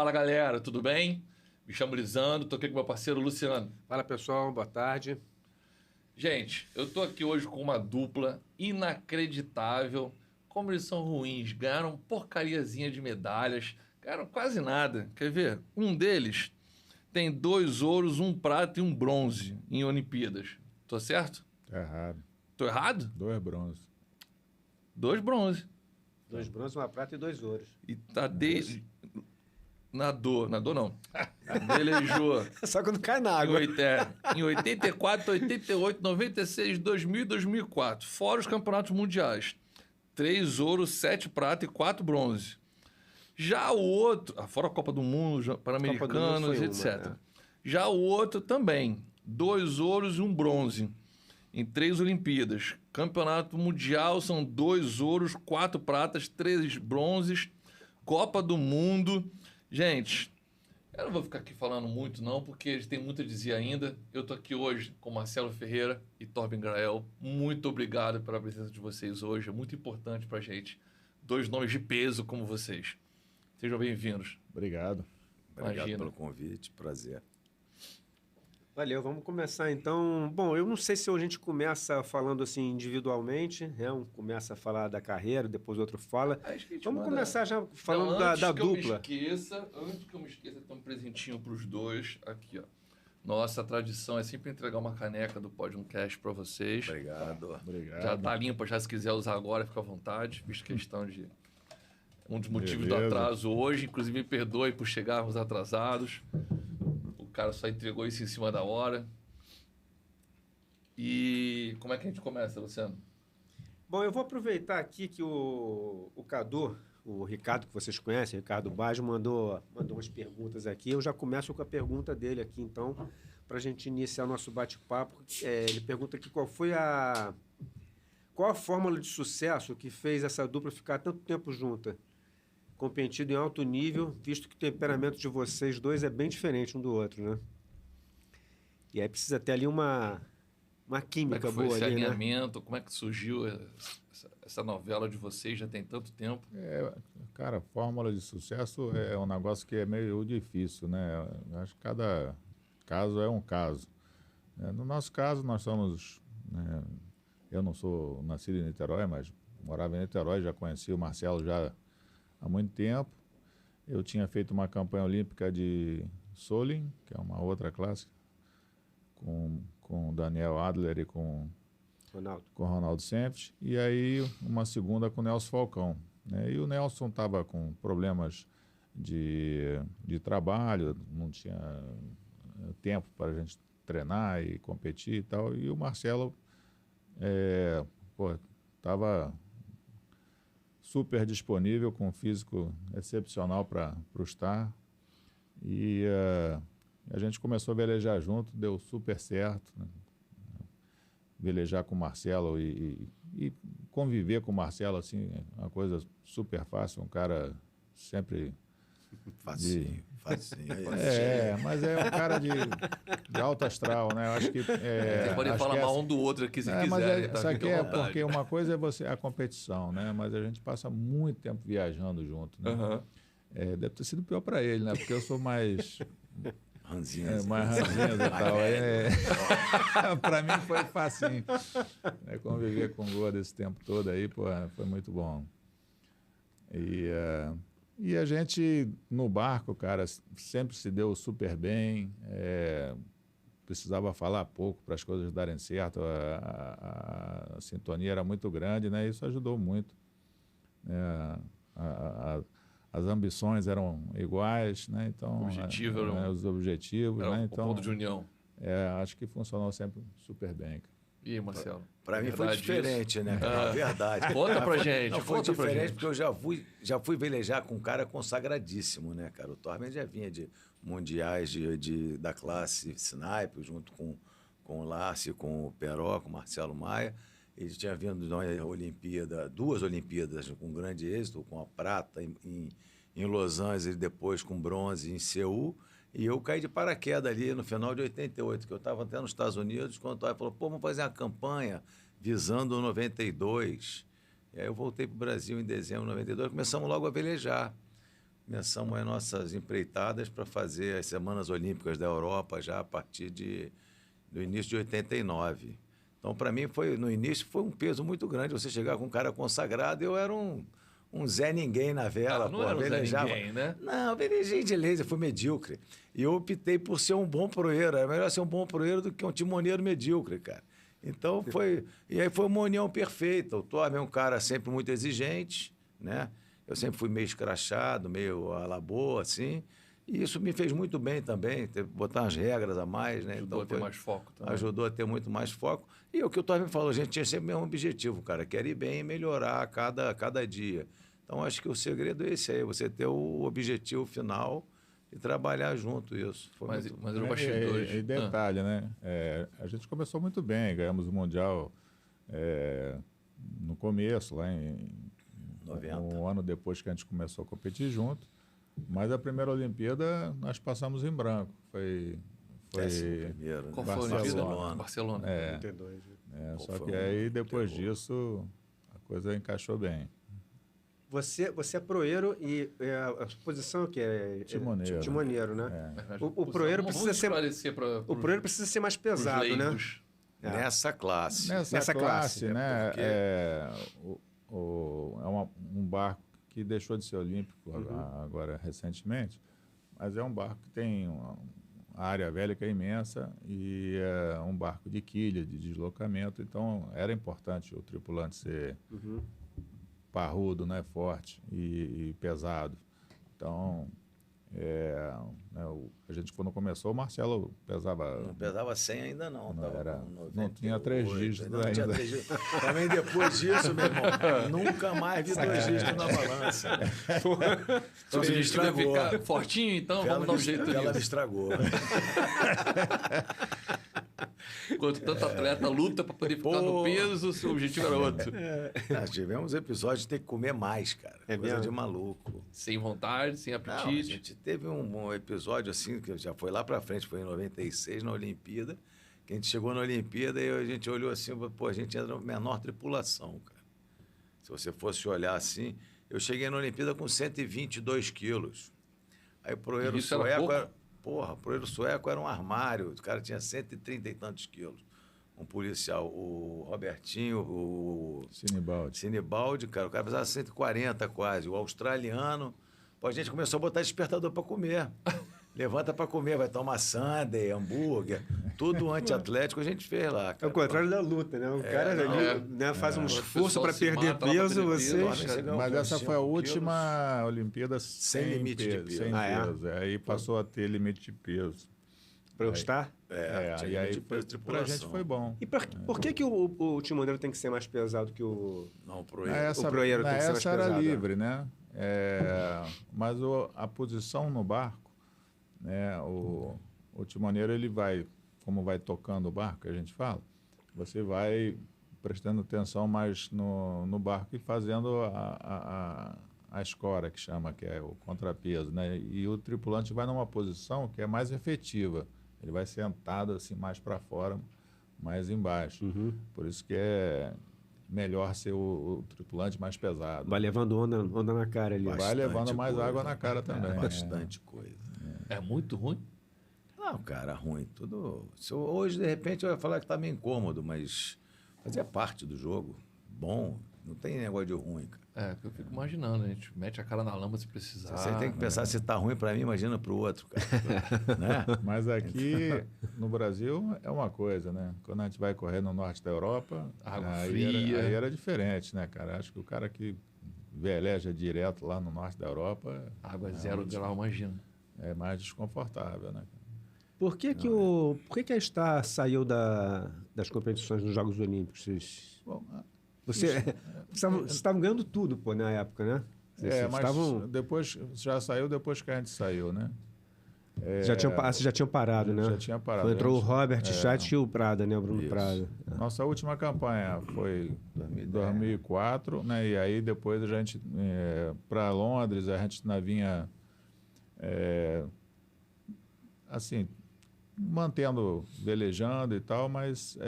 Fala, galera, tudo bem? Me chamo Lisandro, tô aqui com meu parceiro Luciano. Fala, pessoal, boa tarde. Gente, eu tô aqui hoje com uma dupla inacreditável. Como eles são ruins, ganharam porcariazinha de medalhas, ganharam quase nada. Quer ver? Um deles tem 2 ouros, 1 prata e 1 bronze em Olimpíadas. Tô certo? Tá errado. Tô errado? 2 bronzes. 2 bronze. 2 bronzes, 1 prata e 2 ouros. E tá desde... Nadou não. Velejou. Só quando cai na água. Em 84, 88, 96, 2000 e 2004. Fora os campeonatos mundiais. 3 ouros, 7 prata e 4 bronze. Já o outro... fora a Copa do Mundo, Pan-Americanos, etc. Já o outro também. 2 ouros e 1 bronze. Em 3 Olimpíadas. Campeonato Mundial são 2 ouros, 4 pratas, 3 bronzes. Copa do Mundo... Gente, eu não vou ficar aqui falando muito não, porque eles têm muito a dizer ainda. Eu tô aqui hoje com Marcelo Ferreira e Torben Grael. Muito obrigado pela presença de vocês hoje. É muito importante pra gente. 2 nomes de peso como vocês. Sejam bem-vindos. Obrigado. Obrigado pelo convite, prazer. Valeu, vamos começar então. Bom, eu não sei se a gente começa falando assim individualmente, né? Um começa a falar da carreira, depois o outro fala. Vamos começar já falando da dupla. Antes que eu me esqueça, tem um presentinho pros dois aqui, ó. Nossa tradição é sempre entregar uma caneca do Podcast para vocês. Obrigado. Já tá limpa, já se quiser usar agora, fica à vontade. Fiz questão de... Um dos motivos do atraso hoje, inclusive me perdoe por chegarmos atrasados. O cara só entregou isso em cima da hora. E como é que a gente começa, Luciano? Bom, eu vou aproveitar aqui que o Cadu, o Ricardo, que vocês conhecem, Ricardo Baggio, mandou umas perguntas aqui. Eu já começo com a pergunta dele aqui, então, para a gente iniciar o nosso bate-papo. Ele pergunta aqui qual a fórmula de sucesso que fez essa dupla ficar tanto tempo junta, competindo em alto nível, visto que o temperamento de vocês dois é bem diferente um do outro, né? E aí precisa ter ali uma química boa ali, né? Como é que foi esse alinhamento? Como é que surgiu essa novela de vocês? Já tem tanto tempo. Cara, fórmula de sucesso é um negócio que é meio difícil, né? Acho que cada caso é um caso. No nosso caso, nós somos... né, eu não sou nascido em Niterói, mas morava em Niterói, já conheci o Marcelo já há muito tempo. Eu tinha feito uma campanha olímpica de Solin, que é uma outra classe, com o Daniel Adler e com o Ronaldo Senft, e aí uma segunda com o Nelson Falcão, né? E o Nelson estava com problemas de trabalho, não tinha tempo para a gente treinar e competir e tal, e o Marcelo estava super disponível, com um físico excepcional para o Star. E a gente começou a velejar junto, deu super certo, né? Velejar com o Marcelo e conviver com o Marcelo, assim, é uma coisa super fácil, um cara sempre... Facinho. Mas é um cara de alto astral, né? Eu acho que... Vocês podem falar mal um do outro aqui se quiserem. Mas isso aqui porque uma coisa é a competição, né? Mas a gente passa muito tempo viajando junto, né? Uhum. Deve ter sido pior para ele, né? Porque eu sou mais... ranzinhas. Mais ranzinhas e tal. Para mim foi facinho. Conviver com o Gordo esse tempo todo aí, pô, foi muito bom. E a gente, no barco, cara, sempre se deu super bem. Precisava falar pouco para as coisas darem certo. A sintonia era muito grande, né? Isso ajudou muito. As ambições eram iguais, né? Então, os objetivos, né? Então, o ponto de união. Acho que funcionou sempre super bem. E aí, Marcelo? Para mim foi diferente, né? É verdade. Conta pra gente. Não, foi diferente porque eu já fui velejar com um cara consagradíssimo, né, cara? O Torben já vinha de mundiais da classe Sniper, junto com o Larce, com o Peró, com o Marcelo Maia. Ele tinha vindo de uma Olimpíada, 2 Olimpíadas com grande êxito, com a prata em Los Angeles e depois com bronze em Seul. E eu caí de paraquedas ali no final de 88, que eu estava até nos Estados Unidos, quando o Torben falou, vamos fazer uma campanha visando o 92. E aí eu voltei para o Brasil em dezembro de 92, começamos logo a velejar. começamos as nossas empreitadas para fazer as Semanas Olímpicas da Europa já a partir do início de 89. Então, para mim, no início, foi um peso muito grande. Você chegar com um cara consagrado, eu era um Zé Ninguém na vela. Não era um Zé Ninguém, né? Não, velejei de laser, fui medíocre. E eu optei por ser um bom proeiro. Era melhor ser um bom proeiro do que um timoneiro medíocre, cara. Então, E aí foi uma união perfeita. O Torme é um cara sempre muito exigente, né? Eu sempre fui meio escrachado, meio à la boa, assim. E isso me fez muito bem também, botar umas regras a mais, né? Ajudou a ter mais foco também. Ajudou a ter muito mais foco. E o que o Torme falou, a gente tinha sempre o mesmo objetivo, cara, que era ir bem e melhorar cada dia. Então, acho que o segredo é esse aí, você ter o objetivo final e trabalhar junto isso. Mas era o bastidores. E detalhe, né? A gente começou muito bem, ganhamos o Mundial no começo, lá em 90. Um ano depois que a gente começou a competir junto. Mas a primeira Olimpíada nós passamos em branco. Foi Primeiro, né? Qual foi a Olimpíada? Barcelona. 92. Só que aí depois disso a coisa encaixou bem. Você é proeiro e a sua posição que é Timoneiro. Timoneiro, né? Mas O proeiro precisa ser o proeiro precisa ser mais pesado, né? Nessa classe. Nessa classe, né? Porque... É um barco que deixou de ser olímpico agora recentemente, mas é um barco que tem uma área velha que é imensa e é um barco de quilha, de deslocamento, então era importante o tripulante ser parrudo, né, forte e pesado. Então, a gente quando começou, o Marcelo pesava... Não pesava 100 ainda não. Não tinha 3 dígitos ainda. Tinha 3 dígitos. Também depois disso, meu irmão, nunca mais vi 2 dígitos na balança. Então, se a gente vai ficar fortinho, então vamos dar um jeito Ela me nisso. estragou. Enquanto tanto atleta luta para poder ficar no peso, o seu objetivo era outro. Nós tivemos episódios de ter que comer mais, cara. Coisa mesmo? de maluco. Sem vontade, sem Não, a apetite. gente teve um episódio assim, que já foi lá pra frente, foi em 96, na Olimpíada, que a gente chegou na Olimpíada e a gente olhou assim, pô, a gente era na menor tripulação, cara. Se você fosse olhar assim, eu cheguei na Olimpíada com 122 quilos. Aí o proeiro Isso era sueco pouco? Porra, o proeiro sueco era um armário, o cara tinha 130 e tantos quilos. Um policial, o Robertinho, o Sinibaldi, cara, o cara pesava 140 quase. O australiano, pô, a gente começou a botar despertador para comer. Levanta para comer, vai tomar sundae, hambúrguer, tudo anti-atlético a gente fez lá. É Cara. o contrário da luta, né? O cara ali, faz um esforço para perder mata lá pra peso, perder vocês... peso, Mas essa foi a última Olimpíada Sem limite de peso. Sem peso. Aí passou a ter limite de peso. Para eu estar? E aí pra gente foi bom. E por que o timoneiro tem que ser mais pesado que o... Não, o proeiro. O proeiro tem que ser mais Essa era pesado, livre, né? Mas a posição no barco, né? O timoneiro, ele vai, como vai tocando o barco, que a gente fala, você vai prestando atenção mais no barco e fazendo a escora, que chama, que é o contrapeso, né? E o tripulante vai numa posição que é mais efetiva. Ele vai sentado assim mais para fora, mais embaixo. Por isso que é melhor ser o tripulante mais pesado. Vai levando onda na cara ali. Vai levando mais coisa, água na cara também. Bastante coisa. É muito ruim. Não, cara, ruim. Tudo. Hoje, de repente, eu ia falar que tá meio incômodo, mas fazia parte do jogo. Bom, não tem negócio de ruim, cara. Eu fico imaginando, a gente mete a cara na lama se precisar. Você tem que pensar, se tá ruim para mim, imagina para o outro, cara. Né? Mas aqui no Brasil é uma coisa, né? Quando a gente vai correr no norte da Europa, Água aí fria. era diferente, né, cara? Acho que o cara que veleja direto lá no norte da Europa Água é 0 grau, imagina. é mais desconfortável, né? Por que a Star saiu das competições dos Jogos Olímpicos? Bom, Vocês estavam ganhando tudo, pô, na época, né? Vocês mas depois já saiu depois que a gente saiu, né? Vocês já tinham parado, né? Já tinha parado. Quando entrou o Robert Chat e o Prada, né? O Bruno Isso. Prada. Nossa última campanha foi 2004, né? E aí depois a gente, para Londres, a gente ainda vinha, assim, mantendo, velejando e tal, mas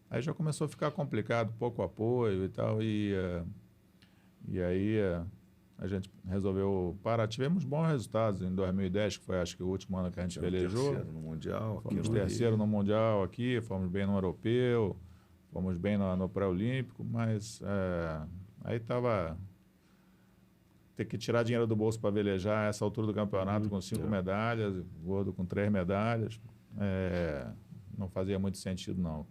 aí já começou a ficar complicado, pouco apoio e tal, e aí a gente resolveu parar. Tivemos bons resultados em 2010, que foi acho que o último ano que a gente velejou. Terceiro no Mundial. Fomos aqui no terceiro Rio. no Mundial aqui, fomos bem no Europeu, fomos bem no Pré-Olímpico, mas aí estava... Ter que tirar dinheiro do bolso para velejar a essa altura do campeonato com 5 medalhas, Gordo com 3 medalhas, não fazia muito sentido, não.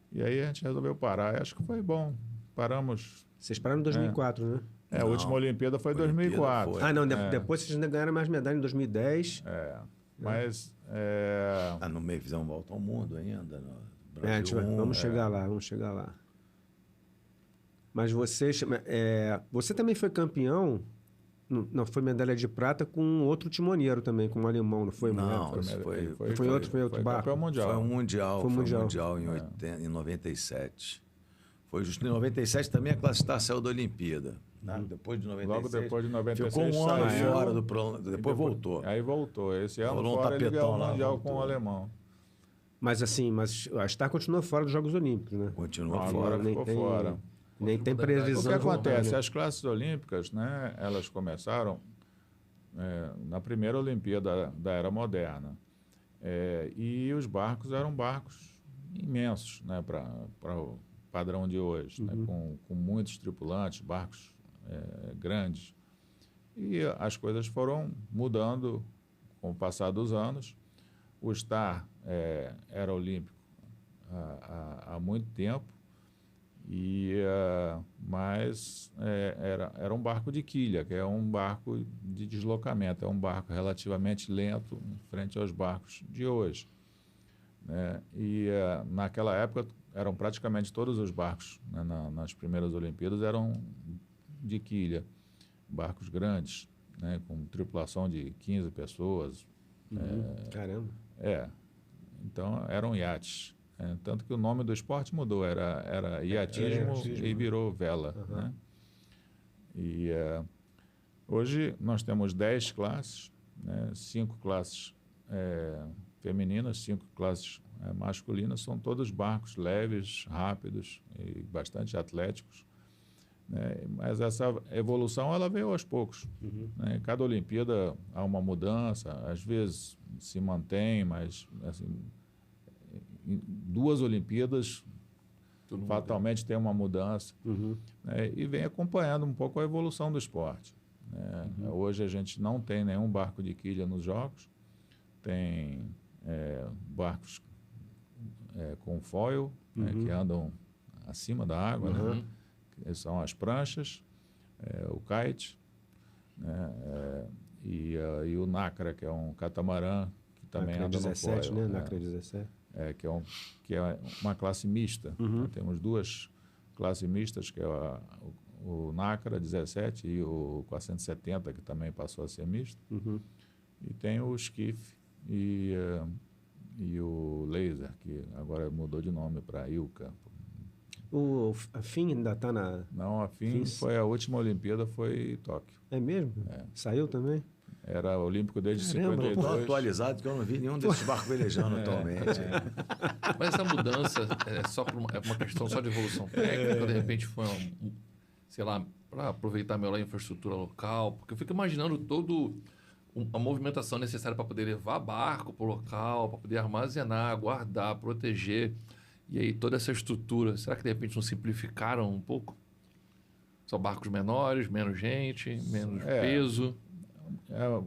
E aí a gente resolveu parar, e acho que foi bom. Paramos... Vocês pararam em 2004, né? a Não, última Olimpíada foi em Olimpíada 2004. foi. Ah, não, depois vocês ainda ganharam mais medalha em 2010. Mas... No meio fizemos volta ao mundo ainda. No É, Brasil vamos chegar lá, vamos chegar lá. Mas você também foi campeão, não, foi medalha de prata com outro timoneiro também, com um alemão, não foi? Não, Mulher? isso Foi outro barco? campeão mundial. Foi um mundial. Foi Foi um mundial. mundial em 97. Foi justo em 97 também a classe Star saiu da Olimpíada. Né? Depois de 96. Logo depois de 96 Ficou um ano saiu. fora do depois voltou. Aí voltou. Esse ano Rolou um fora ele ganhou tapetão o lá, Mundial voltou. com o alemão. Mas a Star continua fora dos Jogos Olímpicos, né? Continua Agora fora. ficou fora. Nem tem O previsão. que de voltar, acontece? né? As classes olímpicas, né, elas começaram na primeira Olimpíada da Era Moderna. E os barcos eram barcos imensos, né, para o padrão de hoje, né, com muitos tripulantes, barcos grandes. E as coisas foram mudando com o passar dos anos. O Star era olímpico há muito tempo, mas era um barco de quilha, que é um barco de deslocamento, é um barco relativamente lento em frente aos barcos de hoje, né? E naquela época eram praticamente todos os barcos, né, nas primeiras Olimpíadas eram de quilha, barcos grandes, né, com tripulação de 15 pessoas. Caramba. Então eram iates. Tanto que o nome do esporte mudou, era iatismo e virou vela. Né? E hoje nós temos 10 classes, né? 5 classes femininas, 5 classes masculinas, são todos barcos leves, rápidos e bastante atléticos. Né? Mas essa evolução ela veio aos poucos. Né? Cada Olimpíada há uma mudança, às vezes se mantém, mas assim, em 2 Olimpíadas fatalmente tem uma mudança, né? E vem acompanhando um pouco a evolução do esporte. Né? Hoje a gente não tem nenhum barco de quilha nos Jogos, tem barcos com foil, né, que andam acima da água, né? Que são as pranchas, o kite, né? E o Nacra, que é um catamarã que também anda 17, no foil. né? Nacra 17. Que é uma classe mista. Temos 2 classes mistas, que é o Nacra 17 e o 470, que também passou a ser misto. E tem o Skiff e o Laser, que agora mudou de nome para Ilka. A FIM ainda está na... Não, a FIM foi a última Olimpíada, foi Tóquio. É mesmo? Saiu também? Era olímpico desde Caramba, 52. Estou atualizado que eu não vi nenhum desses barcos velejando atualmente. Mas essa mudança é só por uma questão só de evolução técnica, de repente foi sei lá, para aproveitar melhor a infraestrutura local, porque eu fico imaginando todo a movimentação necessária para poder levar barco para o local, para poder armazenar, guardar, proteger, e aí toda essa estrutura, será que de repente não simplificaram um pouco? São barcos menores, menos gente, menos peso?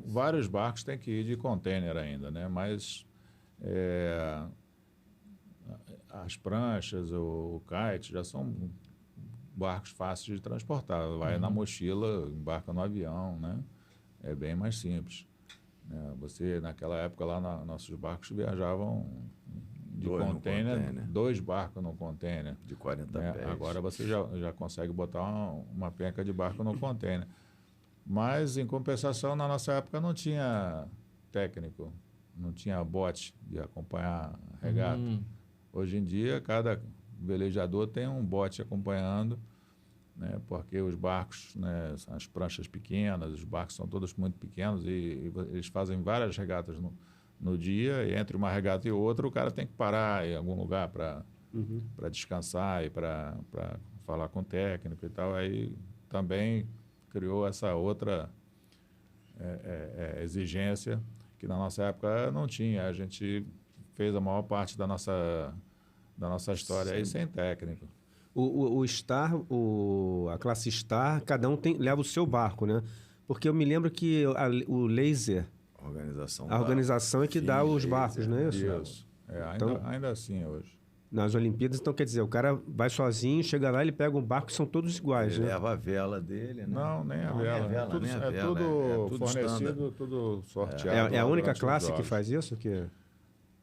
Vários barcos têm que ir de container ainda, né? Mas as pranchas, o kite já são barcos fáceis de transportar. Vai na mochila, embarca no avião, né? É bem mais simples. Você, naquela época, lá nossos barcos viajavam de container, 2 barcos no container. De 40 né? pés. Agora você já consegue botar uma penca de barco no container. Mas, em compensação, na nossa época não tinha técnico, não tinha bote de acompanhar a regata. Hoje em dia, cada velejador tem um bote acompanhando, né, porque os barcos, né, são as pranchas pequenas, os barcos são todos muito pequenos e eles fazem várias regatas no dia, e entre uma regata e outra o cara tem que parar em algum lugar para descansar e para falar com o técnico e tal. Aí também criou essa outra exigência que na nossa época não tinha. A gente fez a maior parte da nossa história aí sem técnico. O Star, a classe Star, cada um leva o seu barco, né? Porque eu me lembro que o Laser, a organização é que dá os barcos, não é isso? Isso. Ainda assim hoje. Nas Olimpíadas, então quer dizer, o cara vai sozinho, chega lá, ele pega um barco, são todos iguais, Ele né? leva a vela dele, né? Não, nem a vela. Tudo fornecido, standard. tudo sorteado. É a única durante os classe que jogos. faz isso?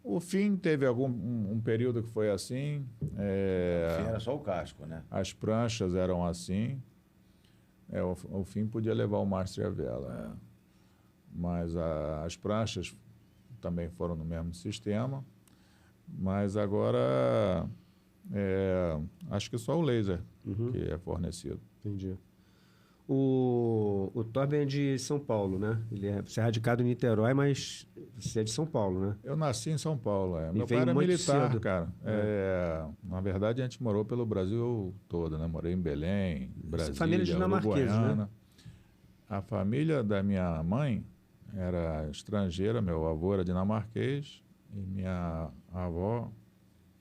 O fim teve um período que foi assim. No fim era só o casco, né? As pranchas eram assim. O fim podia levar o mastro e a vela. Mas as pranchas também foram no mesmo sistema. Mas agora acho que só o laser que é fornecido. Entendi. O Torben é de São Paulo, né? Você é radicado em Niterói, mas você é de São Paulo, né? Eu nasci em São Paulo. Meu pai veio era muito militar, cedo. cara. Na verdade, a gente morou pelo Brasil todo, né? Morei em Belém, Brasília, família dinamarquesa, Uruguaiana. né? A família da minha mãe era estrangeira, meu avô era dinamarquês e minha avó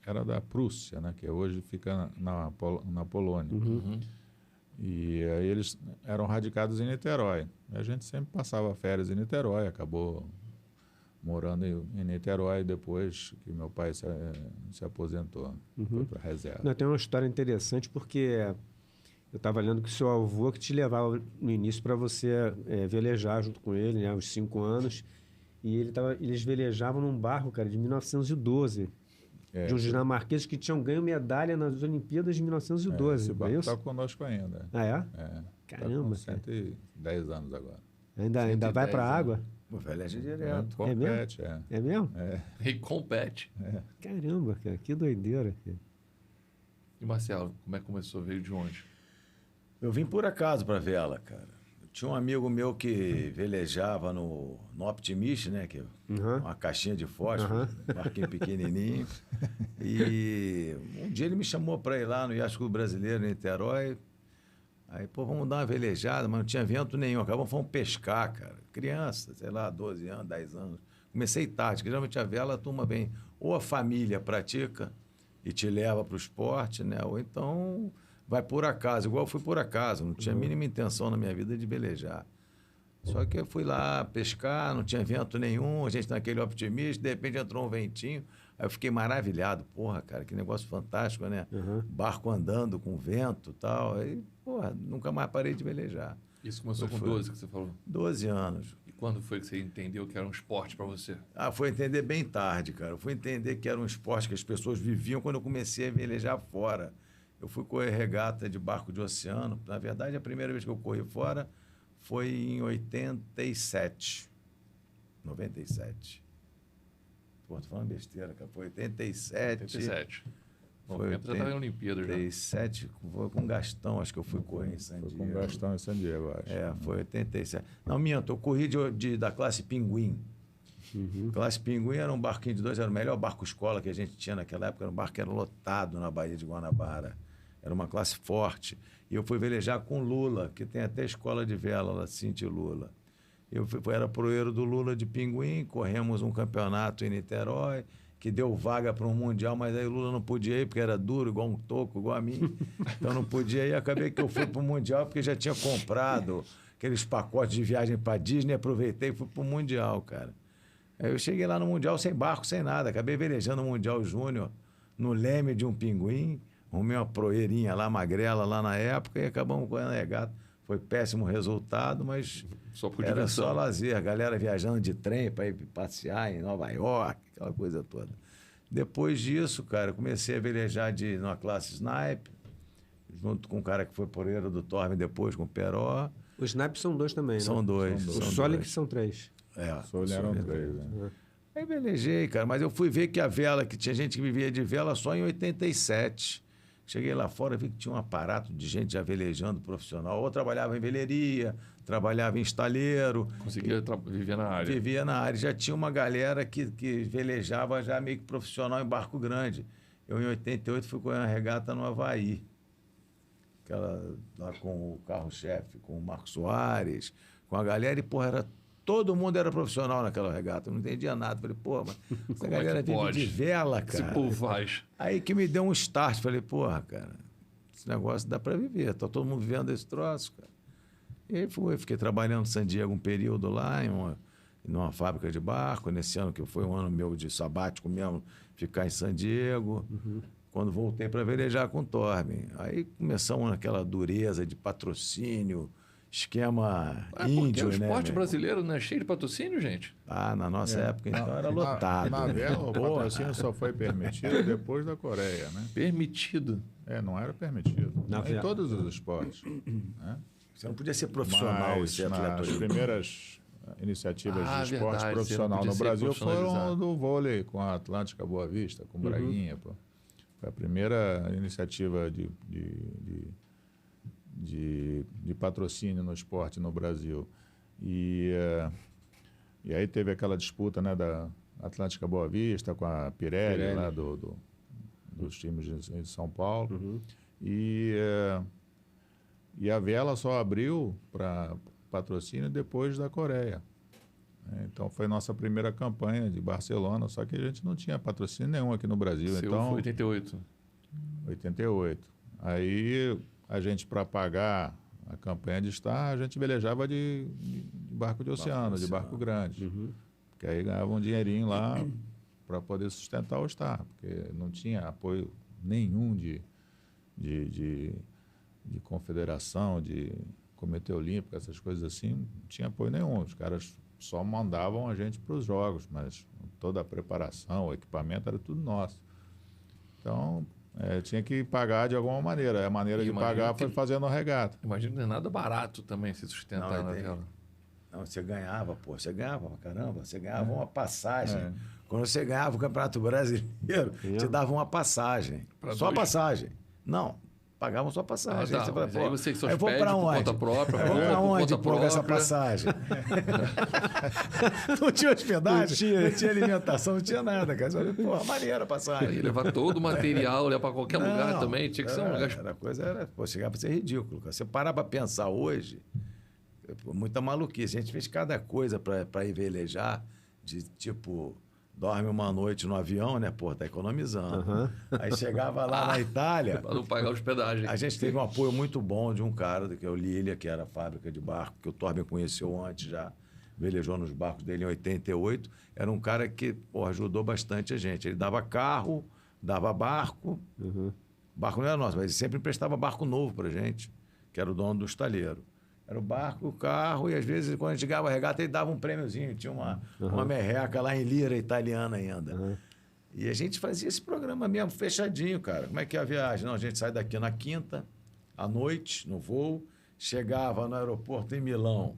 era da Prússia, né? Que hoje fica na Polônia. E aí eles eram radicados em Niterói. A gente sempre passava férias em Niterói, acabou morando em Niterói depois que meu pai se aposentou, foi para a reserva. Não, tem uma história interessante porque eu estava lendo que o seu avô que te levava no início para você velejar junto com ele, né, aos 5 anos, e eles velejavam num barco, cara, de 1912. De uns dinamarqueses que tinham ganho medalha nas Olimpíadas de 1912. Esse não é barco isso? está conosco ainda. Ah, é? Tá Caramba, com 110 anos agora. Ainda vai para a água? O veleja direto. Compete, É mesmo? E compete. Caramba, cara, que doideira. Cara. E Marcelo, como é que começou? Veio de onde? Eu vim por acaso para vela, cara. Tinha um amigo meu que velejava no Optimist, né? Que é uma caixinha de fósforo, um barquinho pequenininho. E um dia ele me chamou para ir lá no Yacht Clube Brasileiro, em Niterói. Aí, vamos dar uma velejada, mas não tinha vento nenhum. Acabamos, fomos pescar, cara. Criança, sei lá, 12 anos, 10 anos. Comecei tarde, que geralmente a vela a turma vem, ou a família pratica e te leva para o esporte, né? Ou então vai por acaso, igual eu fui por acaso. Não tinha a mínima intenção na minha vida de velejar. Só que eu fui lá pescar, não tinha vento nenhum, a gente naquele optimista, de repente entrou um ventinho. Aí eu fiquei maravilhado. Porra, cara, que negócio fantástico, né? Barco andando com vento e tal. Aí, nunca mais parei de velejar. Isso começou com 12, que você falou? 12 anos. E quando foi que você entendeu que era um esporte para você? Foi entender bem tarde, cara. Eu fui entender que era um esporte que as pessoas viviam quando eu comecei a velejar fora. Eu fui correr regata de barco de oceano. Na verdade, a primeira vez que eu corri fora foi em 87. 97. Tô falando besteira, cara. Foi 87. 87. Foi já estava em Olimpíadas, né? 87, foi com Gastão, acho que eu fui correr em San Diego. Foi com Gastão em San Diego, acho. Foi 87. Não, minto, eu corri da classe Pinguim. Classe Pinguim era um barquinho de 2, era o melhor barco escola que a gente tinha naquela época, era um barco que era lotado na Baía de Guanabara. Era uma classe forte. E eu fui velejar com Lula, que tem até escola de vela lá, Cinti Lula. Eu era proeiro do Lula de Pinguim, corremos um campeonato em Niterói, que deu vaga para um mundial, mas aí o Lula não podia ir, porque era duro, igual um toco, igual a mim. Então não podia ir. Acabei que eu fui para o mundial, porque já tinha comprado aqueles pacotes de viagem para Disney, aproveitei e fui para o mundial, cara. Aí eu cheguei lá no mundial sem barco, sem nada. Acabei velejando o Mundial Júnior no leme de um pinguim, arrumei uma proeirinha lá, magrela lá na época, e acabamos correndo a regata. Foi péssimo resultado, mas era só lazer. A galera viajando de trem para ir passear em Nova York, aquela coisa toda. Depois disso, cara, comecei a velejar numa classe snipe, junto com um cara que foi proeiro do Torme depois, com o Peró. Os snipes são 2 também, né? São dois. Os Solix são 3. Só olharam 3, né? Aí velejei, cara, mas eu fui ver que a vela, que tinha gente que vivia de vela só em 87. Cheguei lá fora, vi que tinha um aparato de gente já velejando profissional. Ou trabalhava em veleria, trabalhava em estaleiro. Conseguia viver na área. Vivia na área. Já tinha uma galera que velejava já meio que profissional em barco grande. Eu, em 88, fui correr uma regata no Havaí. aquela lá com o carro-chefe, com o Marcos Soares, com a galera, e, porra, todo mundo era profissional naquela regata. Eu não entendia nada. Falei, pô, mas essa galera vive pode? de vela, Esse cara. povo faz. Aí que me deu um start. Falei, porra, cara, esse negócio dá para viver. Tá todo mundo vivendo esse troço, cara. E aí fiquei trabalhando em San Diego um período lá, numa fábrica de barco. Nesse ano, que foi um ano meu de sabático mesmo, ficar em San Diego. Quando voltei para velejar com o Torben. Aí começamos naquela dureza de patrocínio, esquema Porque índio, o né? esporte meu? brasileiro não é cheio de patrocínio, gente? Ah, na nossa época, então, era lotado. Na né? vela, o Porra. patrocínio só foi permitido depois da Coreia, né? Permitido. Não era permitido. Na Em vela. todos os esportes. Né? Você não podia ser profissional e Mas ser atleta. nas primeiras iniciativas Ah, de esporte verdade, profissional você não no podia ser Brasil foram profissionalizado. do vôlei com a Atlântica Boa Vista, com o Braguinha. Pô. Foi a primeira iniciativa de patrocínio no esporte no Brasil. E aí teve aquela disputa, né, da Atlântica Boa Vista com a Pirelli. Lá dos times de São Paulo. E a vela só abriu para patrocínio depois da Coreia. Então foi nossa primeira campanha de Barcelona, só que a gente não tinha patrocínio nenhum aqui no Brasil. Seu Então, foi 88. 88. Aí a gente, para pagar a campanha de estar, a gente velejava de barco de oceano, de barco grande. Porque aí ganhava um dinheirinho lá para poder sustentar o estar, porque não tinha apoio nenhum de confederação, de comitê olímpico, essas coisas assim, não tinha apoio nenhum. Os caras só mandavam a gente para os jogos, mas toda a preparação, o equipamento era tudo nosso. Então, tinha que pagar de alguma maneira. A maneira de pagar foi fazendo a regata. Imagina que não é nada barato também se sustentar na vela. Não, você ganhava, pô, você ganhava pra caramba, você ganhava uma passagem. Quando você ganhava o Campeonato Brasileiro, te dava uma passagem. Só a passagem. Não, pagavam só a passagem. Tá, Você fala, mas aí você que só aí vou pede pra por onde? conta própria, Eu vou pra por onde, conta pô, com essa própria. passagem? Não tinha hospedagem, não tinha alimentação, não tinha nada, cara. Você falei, pô, maneira a Aí passagem. levar todo o material, levar para qualquer lugar Não, também. Tinha que ser um lugar. Chegava para ser ridículo. Cara. Você parar para pensar hoje, muita maluquice. A gente fez cada coisa para ir velejar, de tipo, dorme uma noite no avião, né? Pô, tá economizando. Aí chegava lá na Itália. Para não pagar hospedagem. A gente teve um apoio muito bom de um cara, que é o Lilia, que era a fábrica de barco, que o Torben conheceu antes já, velejou nos barcos dele em 88. Era um cara que, pô, ajudou bastante a gente. Ele dava carro, dava barco. Barco não era nosso, mas ele sempre emprestava barco novo pra gente, que era o dono do estaleiro. Era o barco, o carro, e às vezes, quando a gente ganhava a regata, ele dava um prêmiozinho. Tinha uma merreca lá em lira italiana ainda. E a gente fazia esse programa mesmo, fechadinho, cara. Como é que é a viagem? Não, a gente sai daqui na quinta, à noite, no voo, chegava no aeroporto em Milão,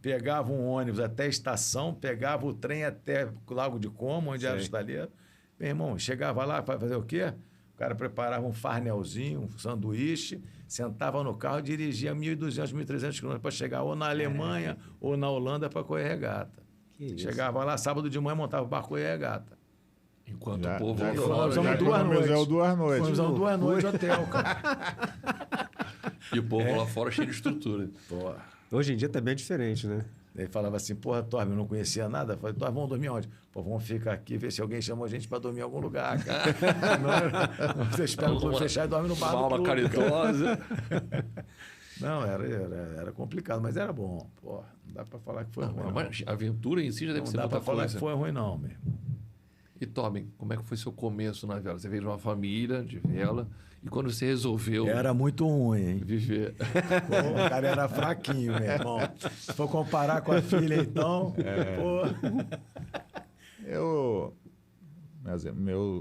pegava um ônibus até a estação, pegava o trem até o Lago de Como, onde era o estaleiro. Meu irmão, chegava lá para fazer o quê? O cara preparava um farnelzinho, um sanduíche, sentava no carro e dirigia 1.200, 1.300 quilômetros para chegar ou na Alemanha ou na Holanda para correr regata. Chegava lá, sábado de manhã, montava o barco e ia regata. Enquanto Já- o povo já lá economizamos fora. duas economizou noites. 2 noites. Fomos 2 noites de hotel, cara. E o povo lá fora cheio de estrutura. Pô. Hoje em dia tá bem diferente, né? Ele falava assim, porra, Torben, eu não conhecia nada. Eu falei, Torben, vamos dormir onde? Pô, vamos ficar aqui, ver se alguém chamou a gente para dormir em algum lugar, cara. Senão, você espera o clube fechar e dorme no bar Uma do aula clube, caritosa. Não, era complicado, mas era bom. Pô, não dá para falar que foi ruim. Não, Mas a aventura em si já deve não ser dá muita para falar coisa. que foi ruim, não, meu irmão. E Torben, como é que foi seu começo na vela? Você veio de uma família de vela e quando você resolveu Era muito ruim, hein? viver... Pô, o cara era fraquinho, meu irmão. Se for comparar com a filha, então, pô.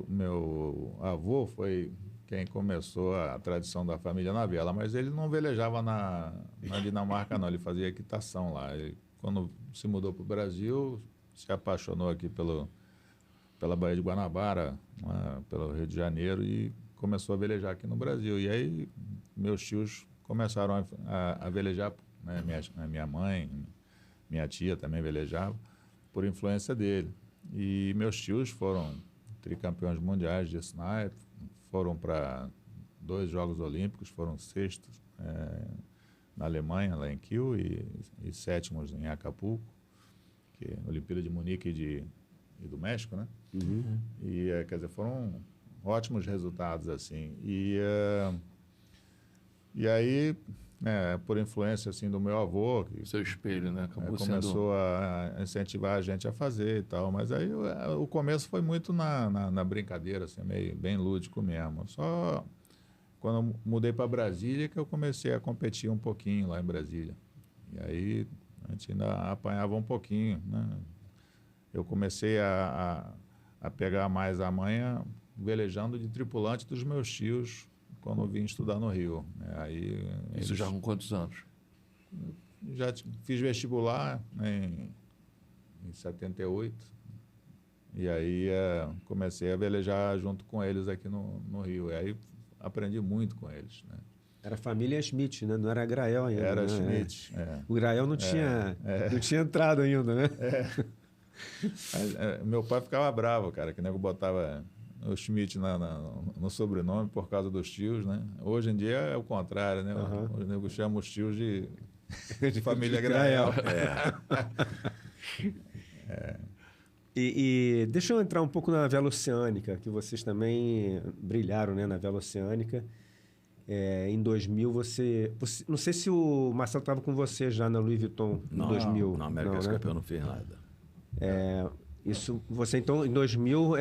Meu avô foi quem começou a tradição da família na vela, mas ele não velejava na Dinamarca, não. Ele fazia equitação lá. Ele, quando se mudou para o Brasil, se apaixonou aqui pela Baía de Guanabara, lá, pelo Rio de Janeiro, e começou a velejar aqui no Brasil. E aí meus tios começaram a velejar, né? Minha mãe, minha tia também velejava, por influência dele. E meus tios foram tricampeões mundiais de sniper, foram para 2 Jogos Olímpicos, foram sextos na Alemanha, lá em Kiel, e sétimos em Acapulco, que é a Olimpíada de Munique e do México, né? E, quer dizer, foram ótimos resultados, assim. E aí, por influência, assim, do meu avô, que Seu espelho, né? Acabou começou a incentivar a gente a fazer e tal. Mas aí o começo foi muito na brincadeira, assim, bem lúdico mesmo. Só quando eu mudei para Brasília que eu comecei a competir um pouquinho lá em Brasília. E aí a gente ainda apanhava um pouquinho, né? Eu comecei a pegar mais a manha velejando de tripulante dos meus tios quando eu vim estudar no Rio, né? Aí Isso já com quantos anos? já fiz vestibular, né, em 78, e aí comecei a velejar junto com eles aqui no Rio. E aí aprendi muito com eles, né? Era a família Schmidt, né? Não era Grael ainda. Era né? Schmidt. O Grael não tinha entrado ainda, né? Meu pai ficava bravo, cara, que o nego botava o Schmidt no sobrenome por causa dos tios, né? Hoje em dia é o contrário, né? O nego chama os tios de família Grael. E deixa eu entrar um pouco na vela oceânica, que vocês também brilharam, né, na vela oceânica. Em 2000, você... Não sei se o Marcelo estava com você já na Louis Vuitton em 2000. Na América Cup eu não fiz nada. Você, então, em 2000,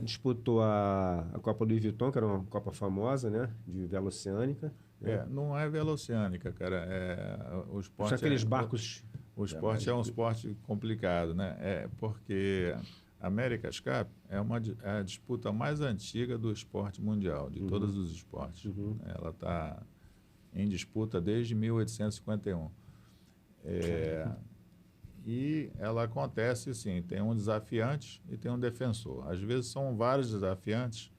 disputou a Copa Louis Vuitton, que era uma Copa famosa, né, de vela oceânica. Não é vela oceânica, cara. O esporte São aqueles barcos... O esporte é um esporte complicado, né? Porque a America's Cup é a disputa mais antiga do esporte mundial, de todos os esportes. Ela está em disputa desde 1851. E ela acontece assim, tem um desafiante e tem um defensor. Às vezes são vários desafiantes,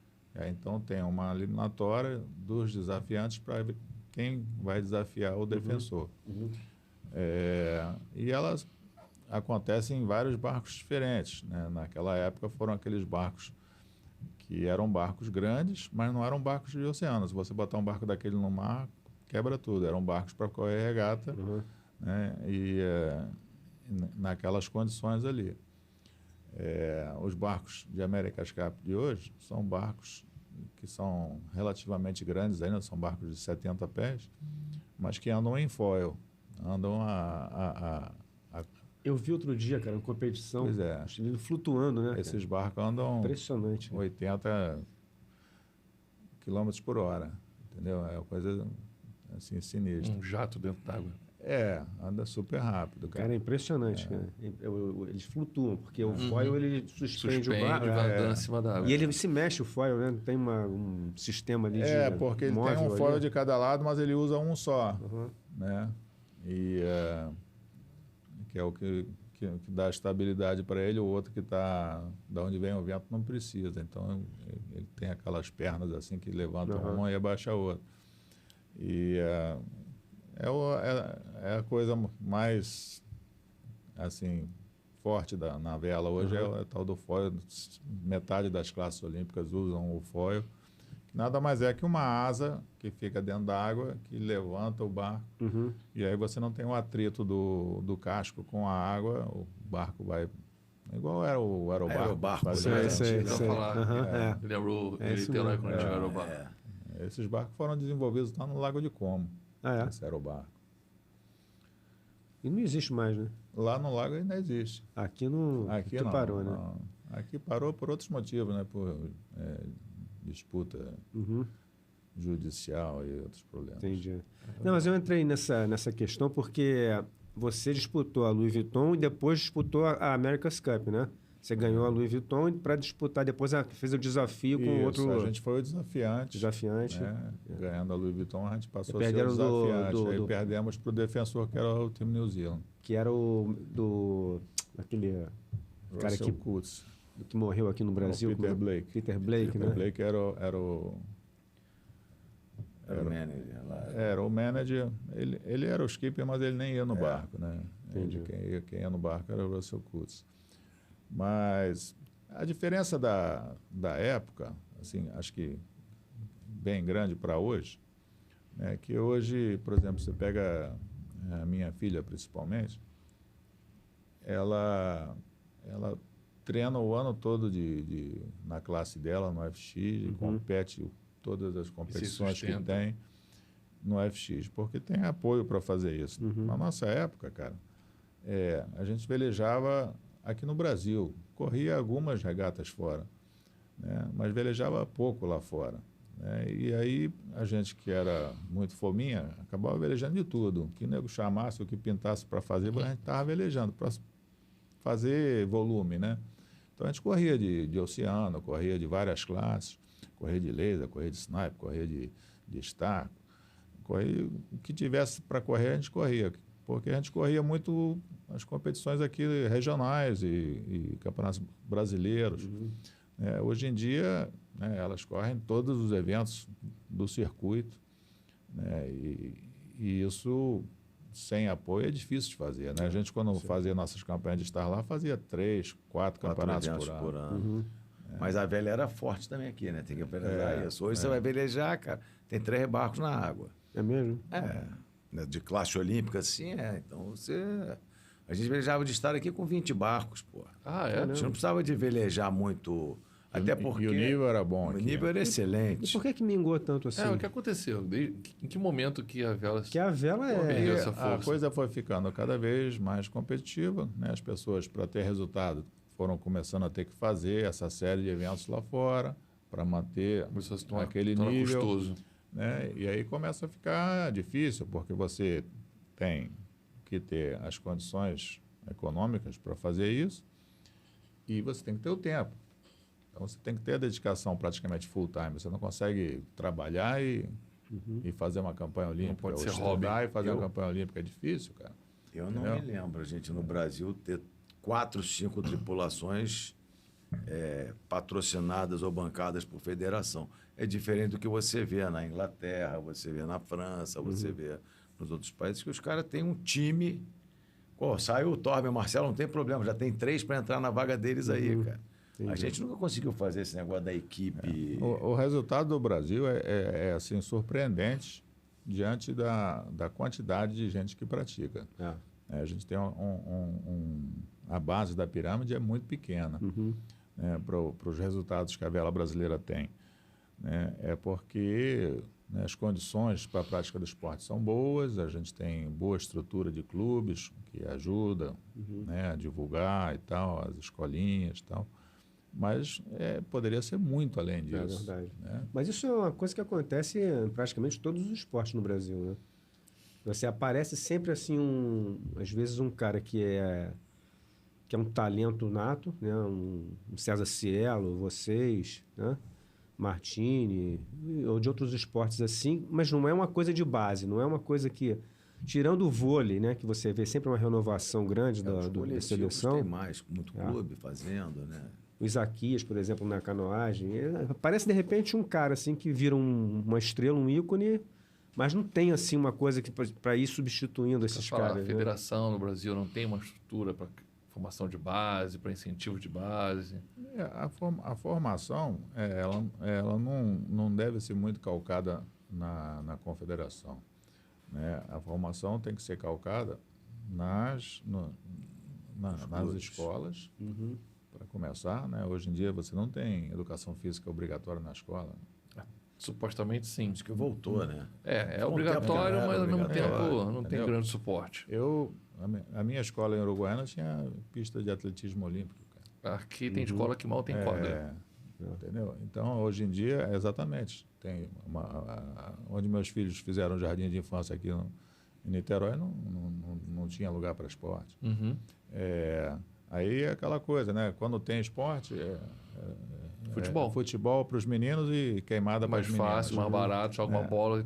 então tem uma eliminatória dos desafiantes para quem vai desafiar o defensor. E elas acontecem em vários barcos diferentes, né? Naquela época foram aqueles barcos que eram barcos grandes, mas não eram barcos de oceano. Se você botar um barco daquele no mar, quebra tudo. Eram barcos para correr regata, né? E naquelas condições ali. Os barcos de America's Cup de hoje são barcos que são relativamente grandes ainda, são barcos de 70 pés, mas que andam em foil. Andam Eu vi outro dia, cara, uma competição. Pois é. Flutuando, né? Esses barcos andam... Impressionante. 80 km por hora, entendeu? É uma coisa, assim, sinistra. Um jato dentro d'água. Anda super rápido, cara. Cara, é impressionante, cara. Eles flutuam, porque o foil, ele suspende o barco. Vai andando em cima da água. E ele se mexe, o foil, né? Não tem um sistema ali de porque ele tem um foil de cada lado, mas ele usa um só, né? E que é o que dá estabilidade para ele, o outro que está da onde vem o vento não precisa. Então ele tem aquelas pernas assim que levantam uma e abaixa a outra. E é a coisa mais assim forte na vela hoje, é o tal do foil. Metade das classes olímpicas usam o foil. Nada mais é que uma asa que fica dentro da água, que levanta o barco. E aí você não tem o atrito do casco com a água, o barco vai... Igual era o aerobarco. Aerobarco, sei. Lembrou Niterói quando tinha aerobarco. Esses barcos foram desenvolvidos lá no Lago de Como, esse aerobarco. E não existe mais, né? Lá no lago ainda existe. Aqui não parou, né? Não. Aqui parou por outros motivos, né? Por disputa judicial e outros problemas. Entendi. Não, mas eu entrei nessa questão porque você disputou a Louis Vuitton e depois disputou a America's Cup, né? Você ganhou a Louis Vuitton e para disputar depois fez o desafio com outro... A gente foi o desafiante. Né? Ganhando a Louis Vuitton, a gente passou a ser o desafiante. Aí perdemos para o defensor, que era o time New Zealand. Que era aquele cara que morreu aqui no Brasil. Peter Blake. Peter Blake, né? Peter Blake era o manager lá. Era o manager. Ele era o skipper, mas ele nem ia no barco, né? Entendi. Quem ia no barco era o Russell Coutts. Mas a diferença da época, assim, acho que bem grande para hoje, né? Que hoje, por exemplo, você pega a minha filha principalmente, ela treina o ano todo na classe dela, no FX, compete todas as competições que tem no FX, porque tem apoio para fazer isso. Na nossa época, cara, a gente velejava aqui no Brasil, corria algumas regatas fora, né? Mas velejava pouco lá fora, né? E aí a gente que era muito fominha, acabava velejando de tudo. O que o nego chamasse, o que pintasse para fazer, a gente estava velejando, para fazer volume, né? Então a gente corria de oceano, corria de várias classes, corria de laser, corria de sniper, corria de Star, corria, o que tivesse para correr a gente corria, porque a gente corria muito as competições aqui regionais e campeonatos brasileiros. Hoje em dia, né, elas correm todos os eventos do circuito, né, e isso sem apoio é difícil de fazer, né? A gente, quando fazia nossas campanhas de estar lá, fazia 3, 4 campeonatos por ano. Mas a velha era forte também aqui, né? Tem que aprender isso. Hoje você vai velejar, cara, tem 3 barcos na água. É mesmo? Né, de classe olímpica, assim, Então a gente velejava de estar aqui com 20 barcos, pô. A gente não precisava de velejar muito. Até porque. E o nível era bom. O nível era excelente. E por que mingou tanto assim? O que aconteceu? Em que momento que a vela... Que a vela perdeu essa força? A coisa foi ficando cada vez mais competitiva, né? As pessoas, para ter resultado, foram começando a ter que fazer essa série de eventos lá fora para manter aquele nível. Custoso. Né? E aí começa a ficar difícil, porque você tem que ter as condições econômicas para fazer isso e você tem que ter o tempo. Então, você tem que ter a dedicação praticamente full time. Você não consegue trabalhar e fazer uma campanha olímpica. Não pode ser hobby. E fazer uma campanha olímpica é difícil, cara. Eu não me lembro, a gente, no Brasil, ter 4, 5 tripulações patrocinadas ou bancadas por federação. É diferente do que você vê na Inglaterra, você vê na França, você vê nos outros países, que os caras têm um time. Pô, saiu o Torben, o Marcelo, não tem problema, já tem 3 para entrar na vaga deles aí, cara. A gente nunca conseguiu fazer esse negócio da equipe. O resultado do Brasil assim, surpreendente diante da quantidade de gente que pratica. A gente tem a base da pirâmide é muito pequena, né, para os resultados que a vela brasileira tem. Né? É porque, né, as condições para a prática do esporte são boas, a gente tem boa estrutura de clubes que ajuda, né, a divulgar e tal, as escolinhas e tal. Mas poderia ser muito além disso. É verdade. Né? Mas isso é uma coisa que acontece em praticamente todos os esportes no Brasil, né? Você aparece sempre assim, às vezes um cara que é um talento nato, né? Um César Cielo, vocês, né? Martini, ou de outros esportes assim, mas não é uma coisa de base, não é uma coisa que... Tirando o vôlei, né? Que você vê sempre uma renovação grande da seleção. Tem mais, muito clube fazendo, né? O Isaquias, por exemplo, na canoagem. Parece, de repente, um cara assim que vira uma estrela, um ícone, mas não tem assim uma coisa para ir substituindo esses caras. A federação no Brasil não tem uma estrutura para formação de base, para incentivo de base. A formação, ela não deve ser muito calcada na confederação. Né? A formação tem que ser calcada nas escolas. Para começar, né? Hoje em dia você não tem educação física obrigatória na escola. Supostamente sim. Acho que voltou, né? É obrigatório, mas ao mesmo tempo não tem grande suporte. A minha escola em Uruguaiana tinha pista de atletismo olímpico. Cara. Aqui tem escola que mal tem corda. Entendeu? Então, hoje em dia, exatamente. Tem onde meus filhos fizeram jardim de infância aqui em Niterói, não tinha lugar para esporte. Aí é aquela coisa, né? Quando tem esporte, futebol para os meninos e queimada para os meninos. Mais fácil, mais barato, joga uma bola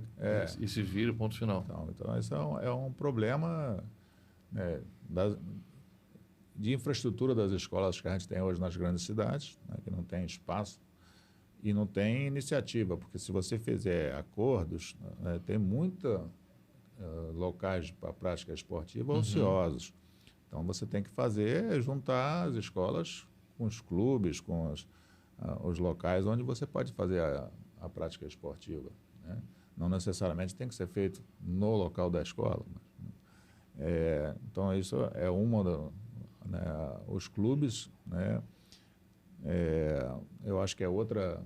e se vira, ponto final. Então isso é um problema, né, de infraestrutura das escolas que a gente tem hoje nas grandes cidades, né, que não tem espaço e não tem iniciativa, porque se você fizer acordos, tem muita locais para prática esportiva ociosos. Então, você tem que juntar as escolas com os clubes, com os locais onde você pode fazer a prática esportiva, né? Não necessariamente tem que ser feito no local da escola. Então, isso é né, os clubes, né, eu acho que é outra,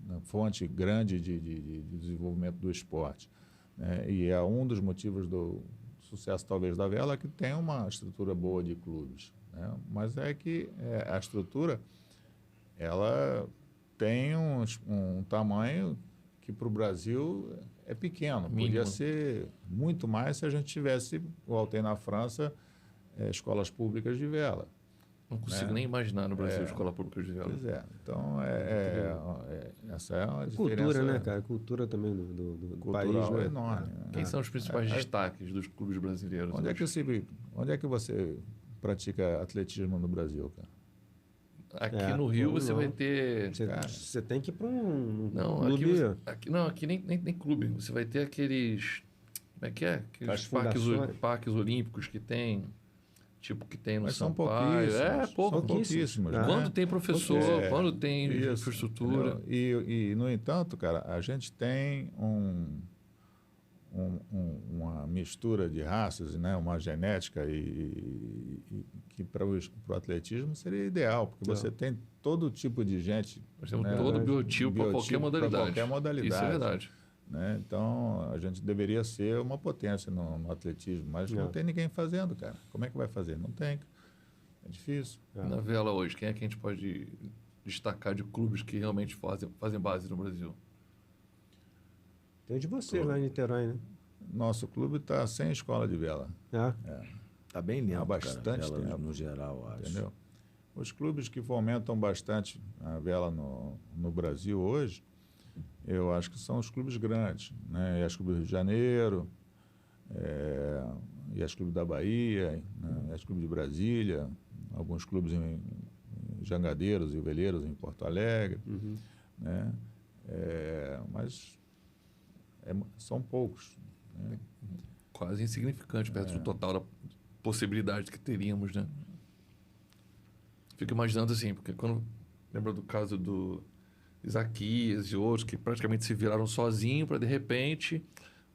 né, fonte grande de desenvolvimento do esporte, né? E é um dos motivos do sucesso, talvez, da vela, que tem uma estrutura boa de clubes, né? Mas é que a estrutura ela tem um tamanho que para o Brasil é pequeno. Mínimo. Podia ser muito mais se a gente tivesse, igual tem na França, escolas públicas de vela. Não consigo nem imaginar no Brasil escola pública de vela. Pois é. Então, essa é uma diferença. Cultura, né, cara? Cultura também do país, né? Enorme. Né? Quem são os principais destaques dos clubes brasileiros? Onde é que você pratica atletismo no Brasil, cara? Aqui no Rio você vai ter... Você tem que ir para um Não, clube... aqui nem clube. Você vai ter aqueles... Como é que é? Aqueles parques olímpicos que tem... Tipo que tem no Mas são Sampaio. pouquíssimos. Né? Quando tem professor, quando tem infraestrutura. E, no entanto, cara, a gente tem uma mistura de raças, né? Uma genética que para o atletismo seria ideal, porque você tem todo tipo de gente. Nós temos todo biotipo para qualquer modalidade. Isso é verdade. Né? Então, a gente deveria ser uma potência no atletismo, mas não tem ninguém fazendo, cara. Como é que vai fazer? Não tem. É difícil. Na vela hoje, quem é que a gente pode destacar de clubes que realmente fazem base no Brasil? Tem de vocês lá em Niterói, né? Nosso clube está sem escola de vela. Está bem limpo, há bastante vela, tempo, no geral, acho. Entendeu? Os clubes que fomentam bastante a vela no Brasil hoje, eu acho que são os clubes grandes, né? As Clube do Rio de Janeiro, e as Clube da Bahia, né? As Clube de Brasília, alguns clubes em Jangadeiros e Veleiros em Porto Alegre, né? Mas são poucos. Né? Quase insignificante perto do total da possibilidade que teríamos, né? Fico imaginando assim, porque quando lembra do caso do Isaquias e outros que praticamente se viraram sozinhos para, de repente,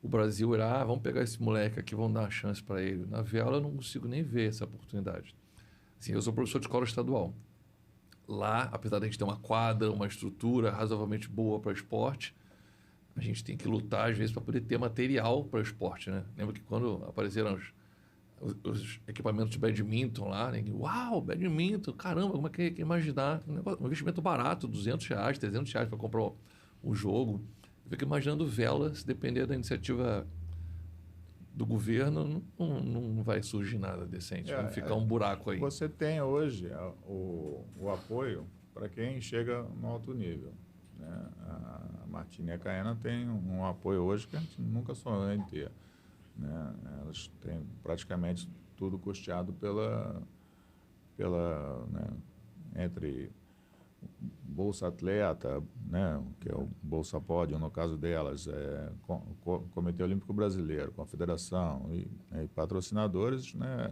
o Brasil irá, vamos pegar esse moleque aqui, vamos dar uma chance para ele. Na vela eu não consigo nem ver essa oportunidade. Assim, eu sou professor de escola estadual. Lá, apesar de a gente ter uma quadra, uma estrutura razoavelmente boa para esporte, a gente tem que lutar, às vezes, para poder ter material para o esporte, né? Lembra que quando apareceram os equipamentos de badminton lá, né? Uau, badminton, caramba, como é que imaginar? Um investimento barato, R$200, R$300 para comprar um jogo. Eu fico imaginando vela, se depender da iniciativa do governo, não vai surgir nada decente. Vai ficar um buraco aí. Você tem hoje o apoio para quem chega no alto nível. Né? A Martina e a Caena têm um apoio hoje que a gente nunca sonhou em ter. Né? Elas têm praticamente tudo custeado né, entre Bolsa Atleta, né, que é o Bolsa Pódio, no caso delas, Comitê Olímpico Brasileiro, Confederação e patrocinadores, né?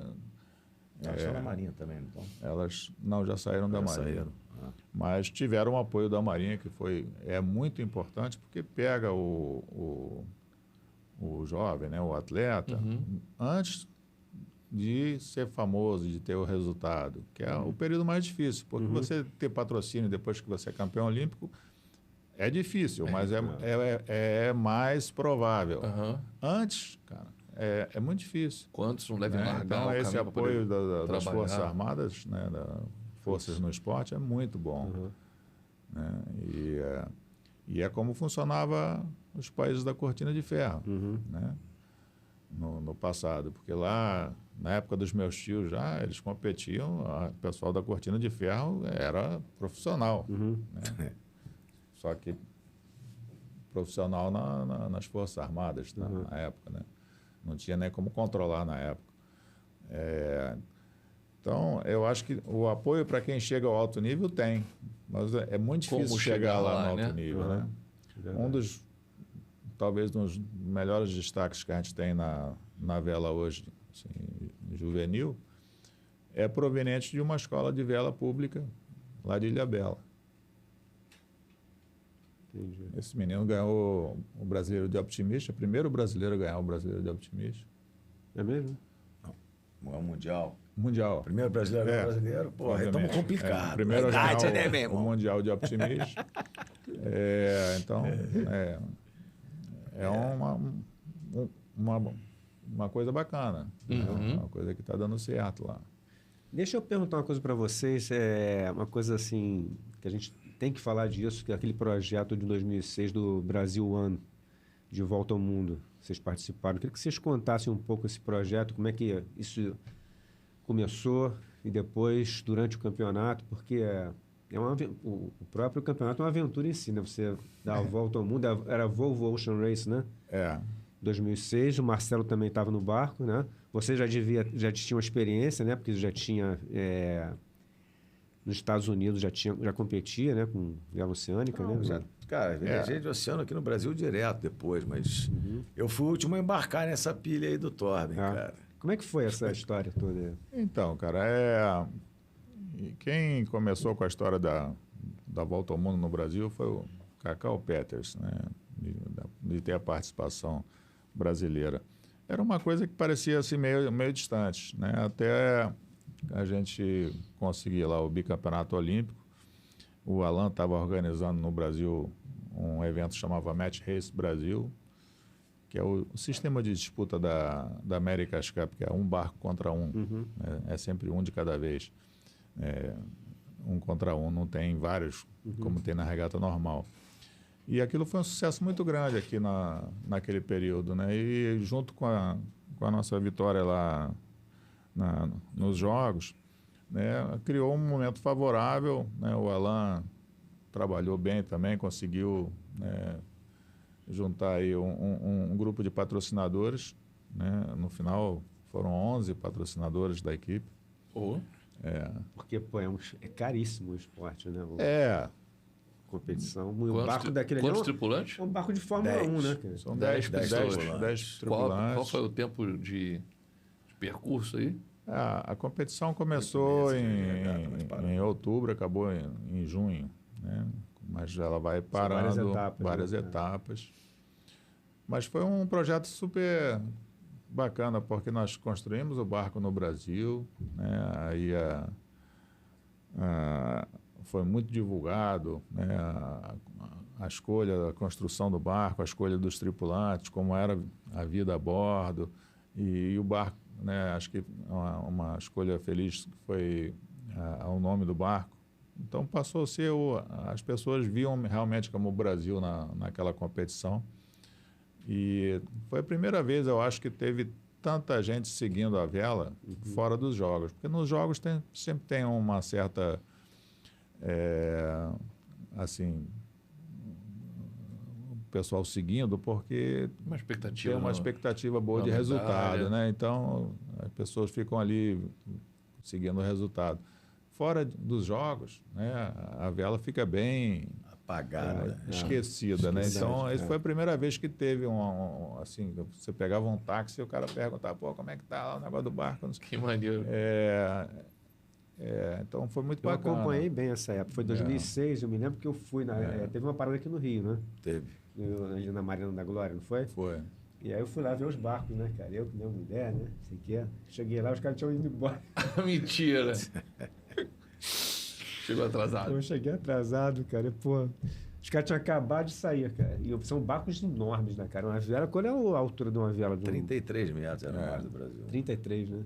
Elas são da Marinha também, então? Elas já saíram da Marinha. Saíram. Mas tiveram o apoio da Marinha, que é muito importante, porque pega o jovem, né, o atleta, antes de ser famoso, de ter o resultado, que é o período mais difícil, porque você ter patrocínio depois que você é campeão olímpico é difícil, mas é mais provável. Antes, cara, é muito difícil. Quantos não devem largar então, o esse caminho apoio das Forças Armadas, né, forças no esporte, é muito bom. Né? E é como funcionava os países da Cortina de Ferro, né? No passado, porque lá, na época dos meus tios eles competiam, o pessoal da Cortina de Ferro era profissional, né? Só que profissional nas Forças Armadas, na época, né? Não tinha nem como controlar na época. Então, eu acho que o apoio para quem chega ao alto nível tem, mas é muito difícil chegar lá no alto nível, né? Talvez um dos melhores destaques que a gente tem na vela hoje, assim, juvenil, é proveniente de uma escola de vela pública lá de Ilhabela. Entendi. Esse menino ganhou o Brasileiro de Optimista, primeiro brasileiro a ganhar o Brasileiro de Optimista. É mesmo? Não é um mundial. Mundial. Primeiro brasileiro É, brasileiro, pô, aí estamos obviamente. complicados. Primeiro a Verdade, ganhar né, meu o irmão? Mundial de Optimista. Então, uma coisa bacana. Uhum. Uma coisa que está dando certo lá. Deixa eu perguntar uma coisa para vocês, uma coisa assim, que a gente tem que falar disso, que é aquele projeto de 2006 do Brasil One, de Volta ao Mundo. Vocês participaram. Eu queria que vocês contassem um pouco esse projeto, como é que isso começou e depois, durante o campeonato, porque o próprio campeonato é uma aventura em si, né? Você dá a volta ao mundo, era a Volvo Ocean Race, né? 2006, o Marcelo também estava no barco, né? Você já tinha uma experiência, né? Porque já tinha nos Estados Unidos já competia, né? Com vela oceânica, Não, né? cara, viajei de oceano aqui no Brasil direto depois, mas eu fui o último a embarcar nessa pilha aí do Torben, cara. Como é que foi essa história toda? Então, cara, e quem começou com a história da Volta ao Mundo no Brasil foi o Cacau Peters, né? De ter a participação brasileira. Era uma coisa que parecia assim meio distante, né? Até a gente conseguir lá o bicampeonato olímpico. O Alan estava organizando no Brasil um evento que chamava Match Race Brasil, que é o sistema de disputa da America's Cup, que é um barco contra um. Né? É sempre um de cada vez. Um contra um, não tem vários, como tem na regata normal. E aquilo foi um sucesso muito grande aqui naquele período, né? E junto com a nossa vitória lá nos Jogos, né, criou um momento favorável, né? O Alan trabalhou bem também, conseguiu, né, juntar aí um grupo de patrocinadores, né? No final foram 11 patrocinadores da equipe. Porque, pô, é caríssimo o esporte, né? Competição. Um barco daquele quantos tripulantes? É um barco de Fórmula 1, né? Cara? São 10 tripulantes. tripulantes. Qual foi o tempo de percurso aí? A competição começou em outubro, acabou em junho, né? Mas ela vai parando várias etapas. Mas foi um projeto super bacana, porque nós construímos o barco no Brasil, né? Aí foi muito divulgado, né? A escolha, a construção do barco, a escolha dos tripulantes, como era a vida a bordo, e o barco, né? Acho que uma escolha feliz foi o nome do barco. Então passou a ser as pessoas viam realmente como o Brasil naquela competição. E foi a primeira vez, eu acho, que teve tanta gente seguindo a vela fora dos jogos. Porque nos jogos sempre tem uma certa, assim, o pessoal seguindo, porque tem uma expectativa boa de resultado, né? Então, as pessoas ficam ali seguindo o resultado. Fora dos jogos, né, a vela fica bem apagada, esquecida, né? Então, essa foi a primeira vez que teve assim, você pegava um táxi e o cara perguntava, pô, como é que tá lá o negócio do barco? Que maneiro. Então, foi muito eu bacana. Eu acompanhei bem essa época. Foi 2006, eu me lembro que eu fui. Teve uma parada aqui no Rio, né? Teve. Ali na Marina da Glória, não foi? Foi. E aí eu fui lá ver os barcos, né, cara? Eu com minha mulher, né? Sei que. Cheguei lá, os caras tinham ido embora. Mentira. Chegou atrasado. Eu cheguei atrasado, cara. Pô, os caras tinham acabado de sair, cara. E são barcos enormes, né, cara? Uma vela, qual é a altura de uma vela? 33 metros era o mar do Brasil. 33, né?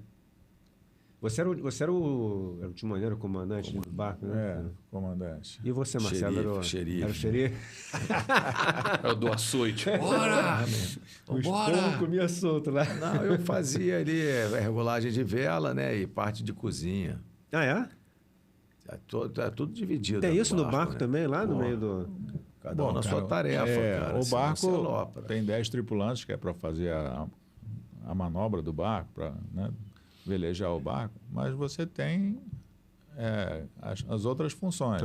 Você era o timoneiro, o comandante do barco, né? Comandante. E você, Marcelo? Era o xerife? Era do açoite. Bora! O povo comia solto lá. Não, eu fazia ali regulagem de vela, né? E parte de cozinha. Ah, é? É tudo dividido. Tem isso no barco, né? Também, lá no meio do... Cada um na sua tarefa, cara. O barco tem 10 tripulantes, que é para fazer a manobra do barco, para, né, velejar o barco, mas você tem as outras funções.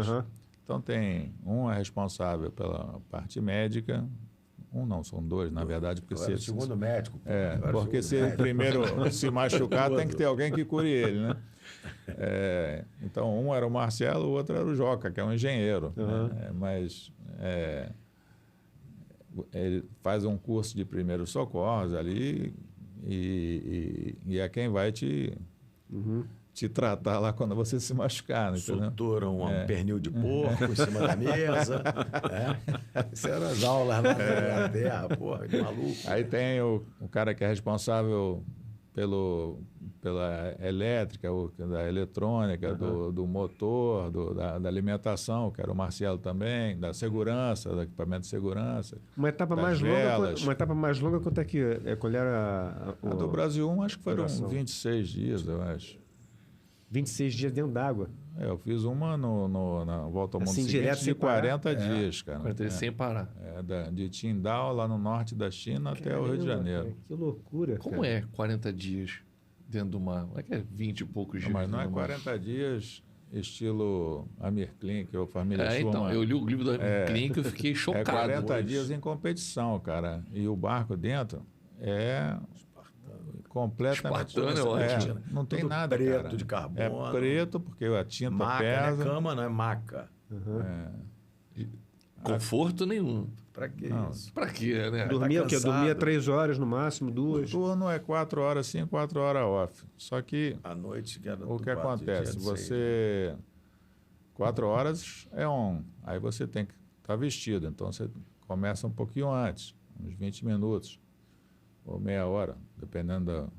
Então, um é responsável pela parte médica, não, são dois, na verdade. Porque o segundo médico. Porque se o primeiro se machucar, tem que ter alguém que cure ele, né? Então, um era o Marcelo, o outro era o Joca, que é um engenheiro. Né? Mas ele faz um curso de primeiros socorros ali e é quem vai te tratar lá quando você se machucar, né, entendeu? Sutura um pernil de porco em cima da mesa. Isso eram as aulas lá na Inglaterra, porra, de maluco. Aí tem o cara que é responsável pela elétrica, da eletrônica, do motor, da alimentação, que era o Marcelo também, da segurança, do equipamento de segurança. Uma etapa mais longa, quanto é que qual era A do Brasil 1, acho que foram duração? 26 dias, eu acho. 26 dias dentro d'água. Eu fiz uma na volta ao mundo Assim, seguinte direto, de sem parar? 40 dias, cara. 40 dias sem parar. De Qingdao, lá no norte da China, até o Rio de Janeiro. Cara, que loucura, Como cara. é 40 dias dentro do mar? Como é que é 20 e poucos dias? Mas não é dentro do mar? 40 dias estilo Amir Klink ou Família Schulman. Então, eu li o livro do Klink e eu fiquei É chocado. 40 hoje. dias em competição, cara. E o barco dentro é completamente... Espartano, eu acho. não tem Tudo nada, preto, cara. de carbono. É preto, porque a tinta Maca, né? pesa. Cama não é maca. Conforto nenhum. Pra que Não. isso? Pra quê, né? Dormia o quê? cansado. Dormia 3 horas no máximo, O 2. turno é 4 horas sim, 4 horas off. Só que À noite, que era o do que quarto acontece? dia de seis. Você... 4 horas é on. Aí você tem que estar vestido. Então você começa um pouquinho antes, uns 20 minutos ou meia hora, dependendo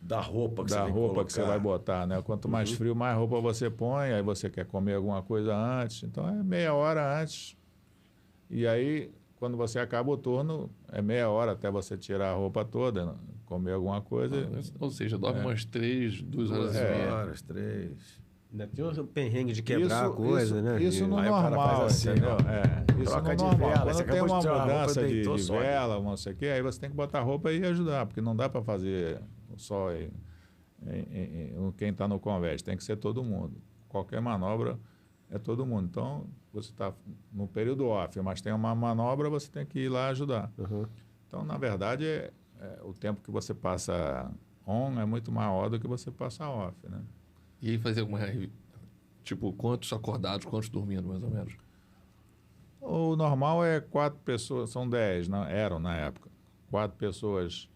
Da roupa que da você tem roupa que você vai colocar. botar, né? Quanto mais frio, mais roupa você põe. Aí você quer comer alguma coisa antes. Então é meia hora antes. E aí, quando você acaba o turno, é meia hora até você tirar a roupa toda, né? Comer alguma coisa. Ou seja, dorme umas 3, 2 horas e 2 meia. horas, 3. Ainda tem um perrengue de quebrar a coisa, né? Isso no Aí o cara normal, faz assim, entendeu? ó. Isso Troca no de normal. vela, Quando você tem acabou de uma tirar a roupa, mudança deitou, de sobe. vela, não sei o quê, aí você tem que botar a roupa e ajudar, porque não dá para fazer só quem está no convés, tem que ser todo mundo. Qualquer manobra é todo mundo. Então, você está no período off, mas tem uma manobra, você tem que ir lá ajudar. Então, na verdade, o tempo que você passa on é muito maior do que você passa off, né? E aí fazer alguma... Tipo, quantos acordados, quantos dormindo, mais ou menos? O normal é 4 pessoas, são 10, eram na época. 4 pessoas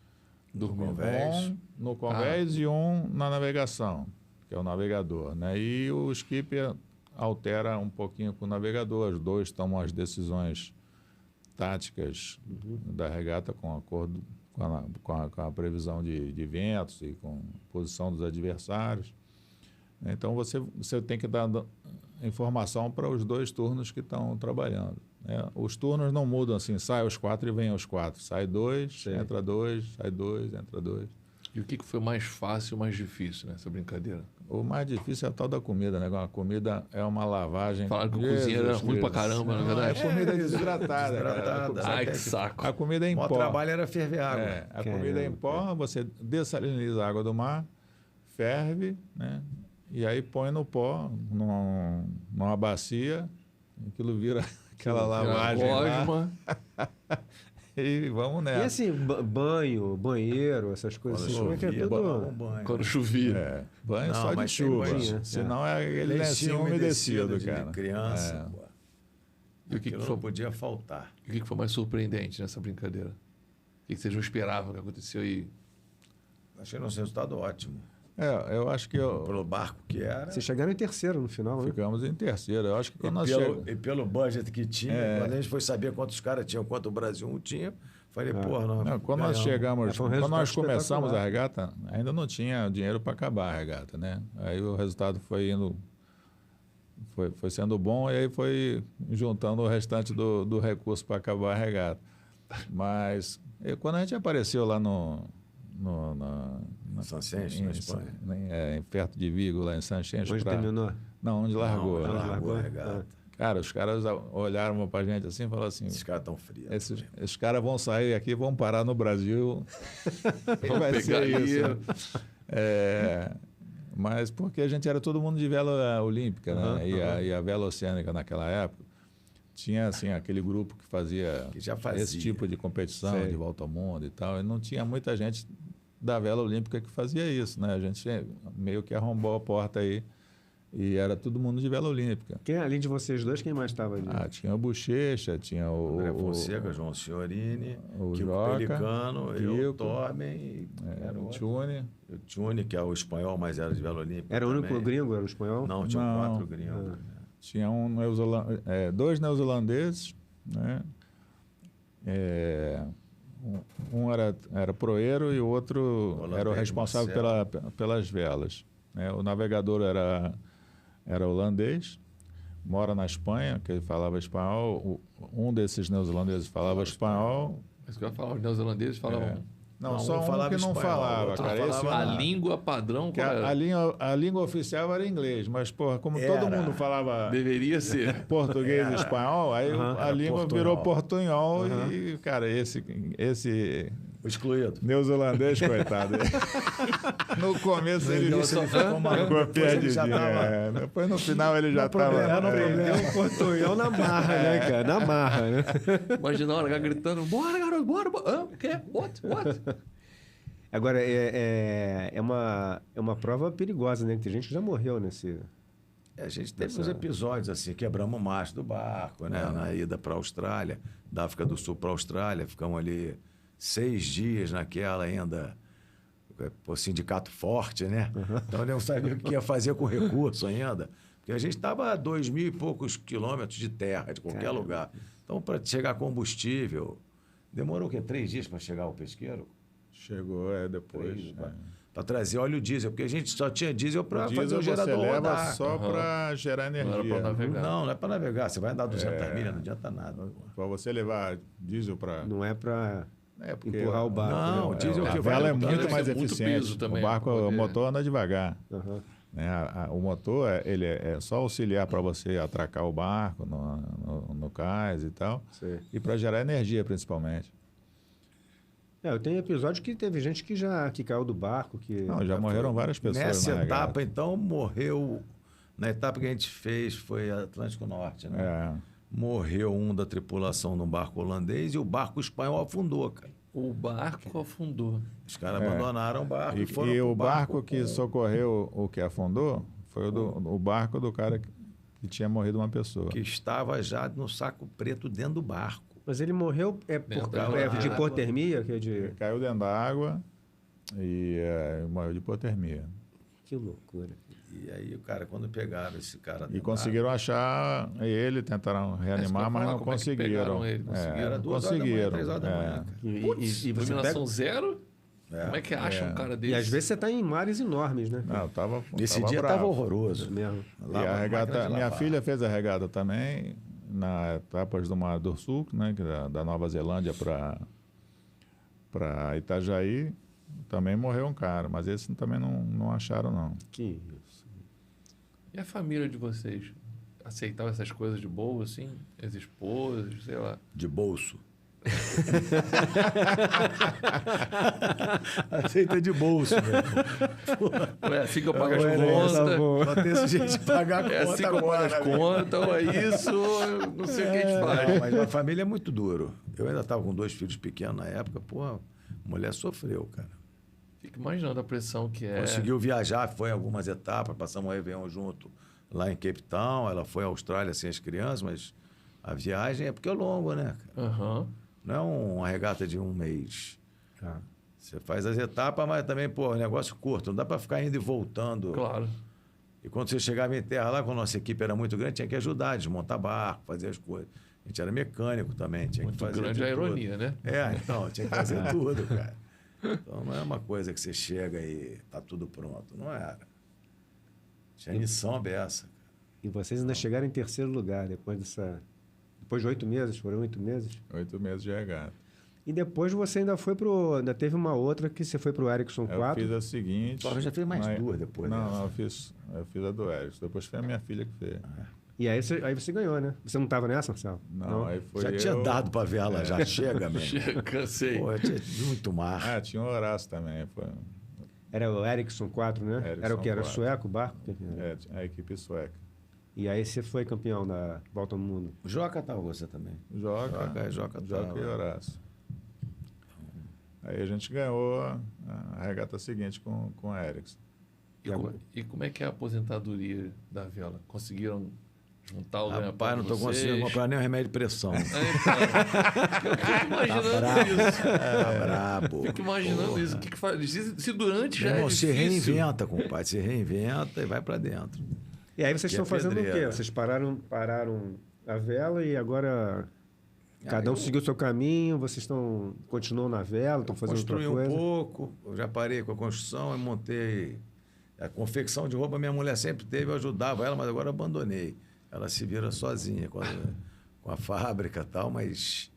Dormindo. convés. um no convés e um na navegação, que é o navegador, né? E o skipper altera um pouquinho com o navegador, os dois tomam as decisões táticas da regata com acordo com a previsão de ventos e com a posição dos adversários. Então, você tem que dar informação para os 2 turnos que estão trabalhando, né? Os turnos não mudam assim, sai os 4 e vem os 4. Sai 2, entra 2, sai 2, entra 2. E o que foi mais fácil e mais difícil nessa brincadeira? O mais difícil é a tal da comida, né? A comida é uma lavagem. Falaram que a cozinha era ruim pra caramba, na verdade. É comida desidratada. Desidratada. Cara. Ai, que saco. A comida é em O maior pó. trabalho era ferver água. A comida é em pó, você dessaliniza a água do mar, ferve, né? E aí põe no pó, numa bacia, aquilo vira aquela lavagem lá, Gosma. e vamos E nessa. assim, banho, banheiro, essas coisas assim, como é que é Chovia, tudo... tomava um banho. Quando chovia. Banho Não, só de mas tem chuva, banho, senão é aquele lencinho umedecido, cara. De criança, pô. E o que Aquilo foi, não podia faltar. o que foi mais surpreendente nessa brincadeira? O que vocês não esperavam que aconteceu e... Achei um resultado ótimo. Eu acho que Pelo barco que era. Vocês chegaram em terceiro no final, né? ficamos em terceiro. Eu acho que quando nós E pelo budget que tinha, quando a gente foi saber quantos caras tinham, quanto o Brasil tinha, falei, porra, Não, quando nós ganhamos. chegamos, Foi um quando resultado nós começamos espetacular. a regata, ainda não tinha dinheiro para acabar a regata, né? Aí o resultado foi indo, foi sendo bom e aí foi juntando o restante do recurso para acabar a regata. Mas quando a gente apareceu lá Sanchens, na Espanha. em perto de Vigo, lá em Sanchens, Hoje terminou. não, onde largou. Não, né? largou a regata. Cara, os caras olharam para a gente assim e falaram assim: Esses caras tão frios. esses caras vão sair aqui, vão parar no Brasil. E vai pegar ser aí. isso. Mas porque a gente era todo mundo de vela olímpica, né? E a vela oceânica naquela época tinha assim aquele grupo que fazia, Que já fazia. esse tipo de competição, Sei. de volta ao mundo e tal. E não tinha muita gente da vela olímpica que fazia isso, né? A gente meio que arrombou a porta aí E era todo mundo de vela olímpica. Além de vocês dois, quem mais estava ali? Tinha o Bochecha, tinha o... André Fonseca, João Ciorini, o Kiko Joca, Pelicano, eu, Kiko, Torben, era o outro. Tune. O Tune, que é o espanhol, mas era de vela olímpica. Era o único também. gringo, era o espanhol? Não, tinha Não. 4 gringos. Tinha dois neozelandeses, né? Um era proeiro e o outro Holandês, era o responsável pelas velas, né? O navegador era holandês, mora na Espanha, que ele falava espanhol. Um desses neozelandeses falava espanhol. Mas que eu ia falar, os neozelandeses falavam... Não, Não, só um um falava que não espanhol, falava, outro cara. falava Esse A um- língua padrão, que qual era? a língua oficial era inglês, mas, porra, como todo Era. mundo falava Deveria ser. português e espanhol, aí a Era língua portunhol. virou portunhol e, cara, esse O excluído. neozelandês, coitado, no começo ele Início ele ficou maluco, ficou depois ele já perdidinho. tava- Depois no final ele já estava... Aprendeu o portunhol na marra, né, cara? Na marra, né? Imagina a hora gritando, bora, garoto, bora, bora. Hã? O quê? What? Agora, é uma prova perigosa, né? Que tem gente que já morreu nesse... A gente teve uns episódios assim, quebramos o mastro do barco, né? Na ida para a Austrália, da África do Sul para a Austrália, ficamos ali 6 dias naquela ainda, pô, sindicato forte, né? Então eu não sabia o que ia fazer com o recurso ainda, porque a gente estava a 2.000 e poucos quilômetros de terra, de qualquer lugar. Então, para chegar combustível, demorou o quê? 3 dias para chegar o pesqueiro? Chegou, depois. Para trazer óleo diesel, porque a gente só tinha diesel para fazer Diesel o você gerador leva rodar. só para gerar Não era pra energia. navegar. Não é para navegar. Você vai andar 200 milhas, não adianta nada. Para você levar diesel para... Não é pra porque empurrar o barco. Não, né? o diesel a que vela é vai muito deve mais ser muito eficiente. peso também, o barco, pra poder- o motor anda devagar. Aham. Né? O motor ele é só auxiliar para você atracar o barco no cais e tal, Sei. e para gerar energia principalmente. Eu tenho episódio que teve gente que caiu do barco, que... Não, já morreram várias pessoas Nessa na regata. etapa, então, morreu... Na etapa que a gente fez, foi Atlântico Norte, né? É. Morreu um da tripulação de um barco holandês e o barco espanhol afundou, cara. O barco afundou. Os caras abandonaram o barco e foram E pro o barco que com- socorreu o que afundou foi o barco do cara que tinha morrido uma pessoa. que estava já no saco preto dentro do barco. Mas ele morreu Dentro da de água. hipotermia, que é Ele de... caiu dentro da água e morreu de hipotermia. Que loucura. E aí, o cara, quando pegaram esse cara... E dentro conseguiram achar ele, tentaram reanimar, mas não como é que conseguiram. pegaram ele? Conseguiram? Era Não 2 horas da manhã, conseguiram. 3 horas da manhã, cara. E você Iluminação pega... zero? É. Como é que acha um cara desse? E às vezes você está em mares enormes, né? Não, tava Nesse tava dia bravo. estava horroroso. Mesmo. E a regata, minha lavar. filha fez a regata também, na etapas do Mar do Sul, né, que da Nova Zelândia para Itajaí, também morreu um cara, mas esse também não acharam, não. Que isso. E a família de vocês? Aceitava essas coisas de boa, assim? As esposas, sei lá. De bolso. Aceita de bolso, velho. É assim que eu pago as Tá contas. bom. Só tem esse jeito de pagar a É conta assim que eu pago as agora, velho. contas, ou é isso, eu não sei o que a gente Não, faz. mas a família é muito duro. Eu ainda estava com 2 filhos pequenos na época, pô, a mulher sofreu, cara. Fico imaginando a pressão que é. Conseguiu viajar, foi em algumas etapas, passamos um Réveillon junto lá em Cape Town. Ela foi à Austrália sem as crianças, mas a viagem é porque é longo, né, cara? Aham. Não é uma regata de 1 mês. Tá. Você faz as etapas, mas também, pô, é um negócio curto. Não dá para ficar indo e voltando. Claro. E quando você chegava em terra lá, quando a nossa equipe era muito grande, tinha que ajudar, desmontar barco, fazer as coisas. A gente era mecânico também, tinha Muito que fazer grande de a tudo. ironia, né? É, então, tinha que fazer tudo, cara. Então não é uma coisa que você chega e tá tudo pronto. Não era. Tinha missão beça. E vocês ainda chegaram em terceiro lugar depois dessa... Depois de 8 meses, foram 8 meses. 8 meses de regata. E depois você ainda foi pro... Ainda teve uma outra que você foi pro Ericsson Eu 4. fiz a seguinte... Talvez já fez mais mas- 2 depois Não, dessa. não, eu fiz a do Erickson. Depois foi a minha filha que fez. E aí você ganhou, né? Você não estava nessa, Marcelo? Não, aí foi Já tinha eu... dado para ver ela, já chega mesmo. Chega, cansei. Pô, tinha muito mar. Ah, tinha o Horácio também. Foi, Era o Ericsson 4, né? Ericsson Era o que? Era 4. sueco o barco? O que que era? a equipe sueca. E aí você foi campeão da Volta ao Mundo. O Joca estava você também. Joca Joca e tava. Horácio. Aí a gente ganhou a regata seguinte com o Erickson. E como é que é a aposentadoria da Vela? Conseguiram juntar o ganha-pão? Rapaz, não de tô vocês? conseguindo comprar nem um remédio de pressão. Eu fico imaginando isso. Tá brabo. Fico imaginando isso. O que faz? Se durante já Meu irmão, é se difícil. reinventa, compadre. Se reinventa e vai pra dentro. E aí vocês Que é estão fazendo o quê? pedreira. Vocês pararam a vela e agora cada um seguiu o seu caminho, vocês continuam na vela, estão fazendo outra Construí coisa? um pouco, eu já parei com a construção, eu montei a confecção de roupa. Minha mulher sempre teve, eu ajudava ela, mas agora eu abandonei. Ela se vira sozinha com a fábrica e tal, mas...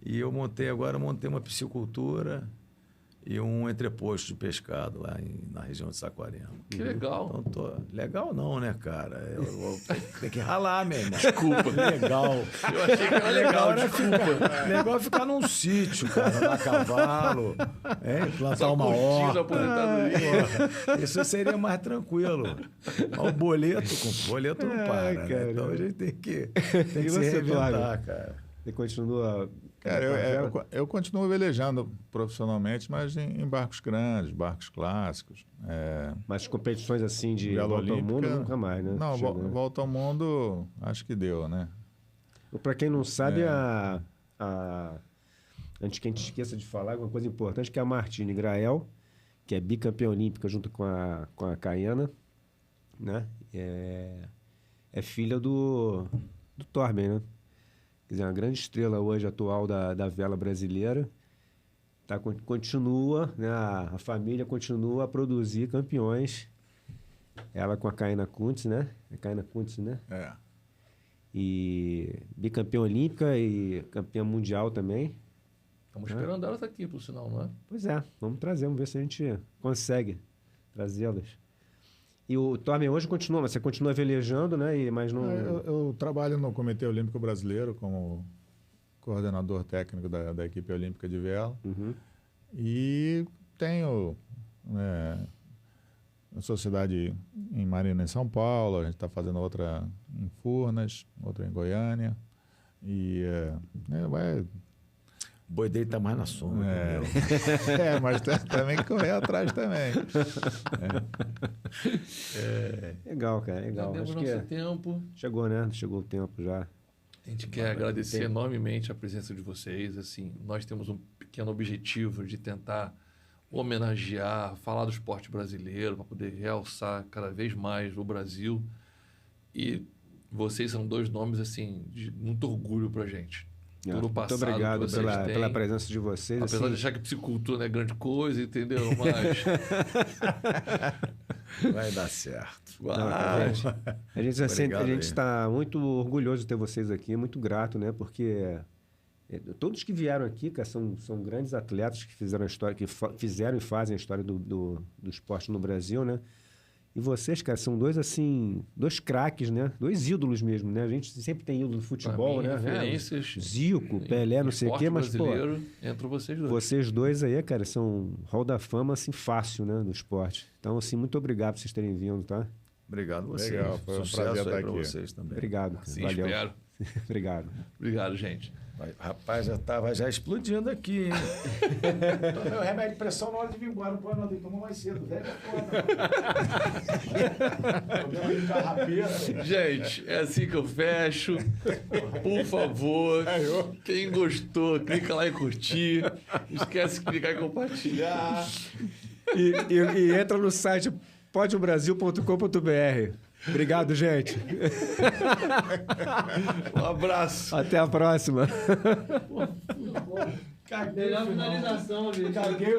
E eu montei uma piscicultura e um entreposto de pescado lá na região de Saquarema. Que legal. Então, legal não, né, cara? Tem que ralar mesmo. Desculpa. Legal. Eu achei que era legal, desculpa. Legal é ficar num sítio, cara, andar a cavalo, plantar uma curtindo a horta. aposentadoria. Isso seria mais tranquilo. Mas o boleto não para, né? cara. Então a gente tem que E se você, reinventar, Flávio? cara. Você continua... Cara, eu continuo velejando profissionalmente, mas em barcos grandes, barcos clássicos. Mas competições assim de Vela volta ao olímpica, mundo nunca mais, né? Não, Chegou, né? volta ao mundo, acho que deu, né? Para quem não sabe, antes que a gente esqueça de falar, uma coisa importante, que é a Martine Grael, que é bicampeã olímpica junto com a Caiana, né? É filha do Torben, né? Quer dizer, uma grande estrela hoje atual da vela brasileira. Continua, né? A família continua a produzir campeões. Ela com a Kaina Kuntz, né? A Kaina Kuntz, né? E bicampeã olímpica e campeã mundial também. Estamos esperando elas aqui, por sinal, não é? Pois é, vamos trazer, vamos ver se a gente consegue trazê-las. E o Torben hoje continua, mas você continua velejando, né? Mas não... Eu trabalho no Comitê Olímpico Brasileiro como coordenador técnico da equipe olímpica de vela. Uhum. E tenho uma sociedade em Marina, em São Paulo. A gente está fazendo outra em Furnas, outra em Goiânia. E vai... O boi dele tá mais na sombra, entendeu? Mas também correr atrás também. Legal, cara, legal. Temos Acho nosso que tempo. chegou, né? Chegou o tempo já. A gente quer agradecer enormemente a presença de vocês. Assim, nós temos um pequeno objetivo de tentar homenagear, falar do esporte brasileiro, para poder realçar cada vez mais o Brasil. E vocês são dois nomes assim de muito orgulho para a gente. Todo Muito obrigado pela presença de vocês. Apesar de assim, achar que psicultura não é grande coisa, entendeu? Mas Vai dar certo. a gente Obrigado aí. está muito orgulhoso de ter vocês aqui, muito grato, né? Porque todos que vieram aqui, cara, são grandes atletas que fizeram a história, fizeram e fazem a história do esporte no Brasil, né? E vocês, cara, são dois craques, né? Dois ídolos mesmo, né? A gente sempre tem ídolo do futebol, né? referências. Zico, Pelé, não sei o quê, mas, pô, entre vocês dois. vocês dois aí, cara, são hall da fama, assim, fácil, né? Do esporte. Então, assim, muito obrigado por vocês terem vindo, tá? Obrigado a vocês. Legal, foi um Sucesso prazer aí estar pra aqui. vocês também. Obrigado. Cara. Sim, Valeu. espero. Obrigado. Obrigado, gente. Rapaz, já estava explodindo aqui, hein? Tomei o remédio de pressão na hora de vir embora. Pô, não, tomou mais cedo. Velho é foda. Tomei carrapeira. Gente, é assim que eu fecho. Por favor, quem gostou, clica lá em curtir. Não esquece de clicar em compartilhar. E entra no site podiobrasil.com.br. Obrigado, gente. Um abraço. Até a próxima. Melhor finalização, amigo. Caguei.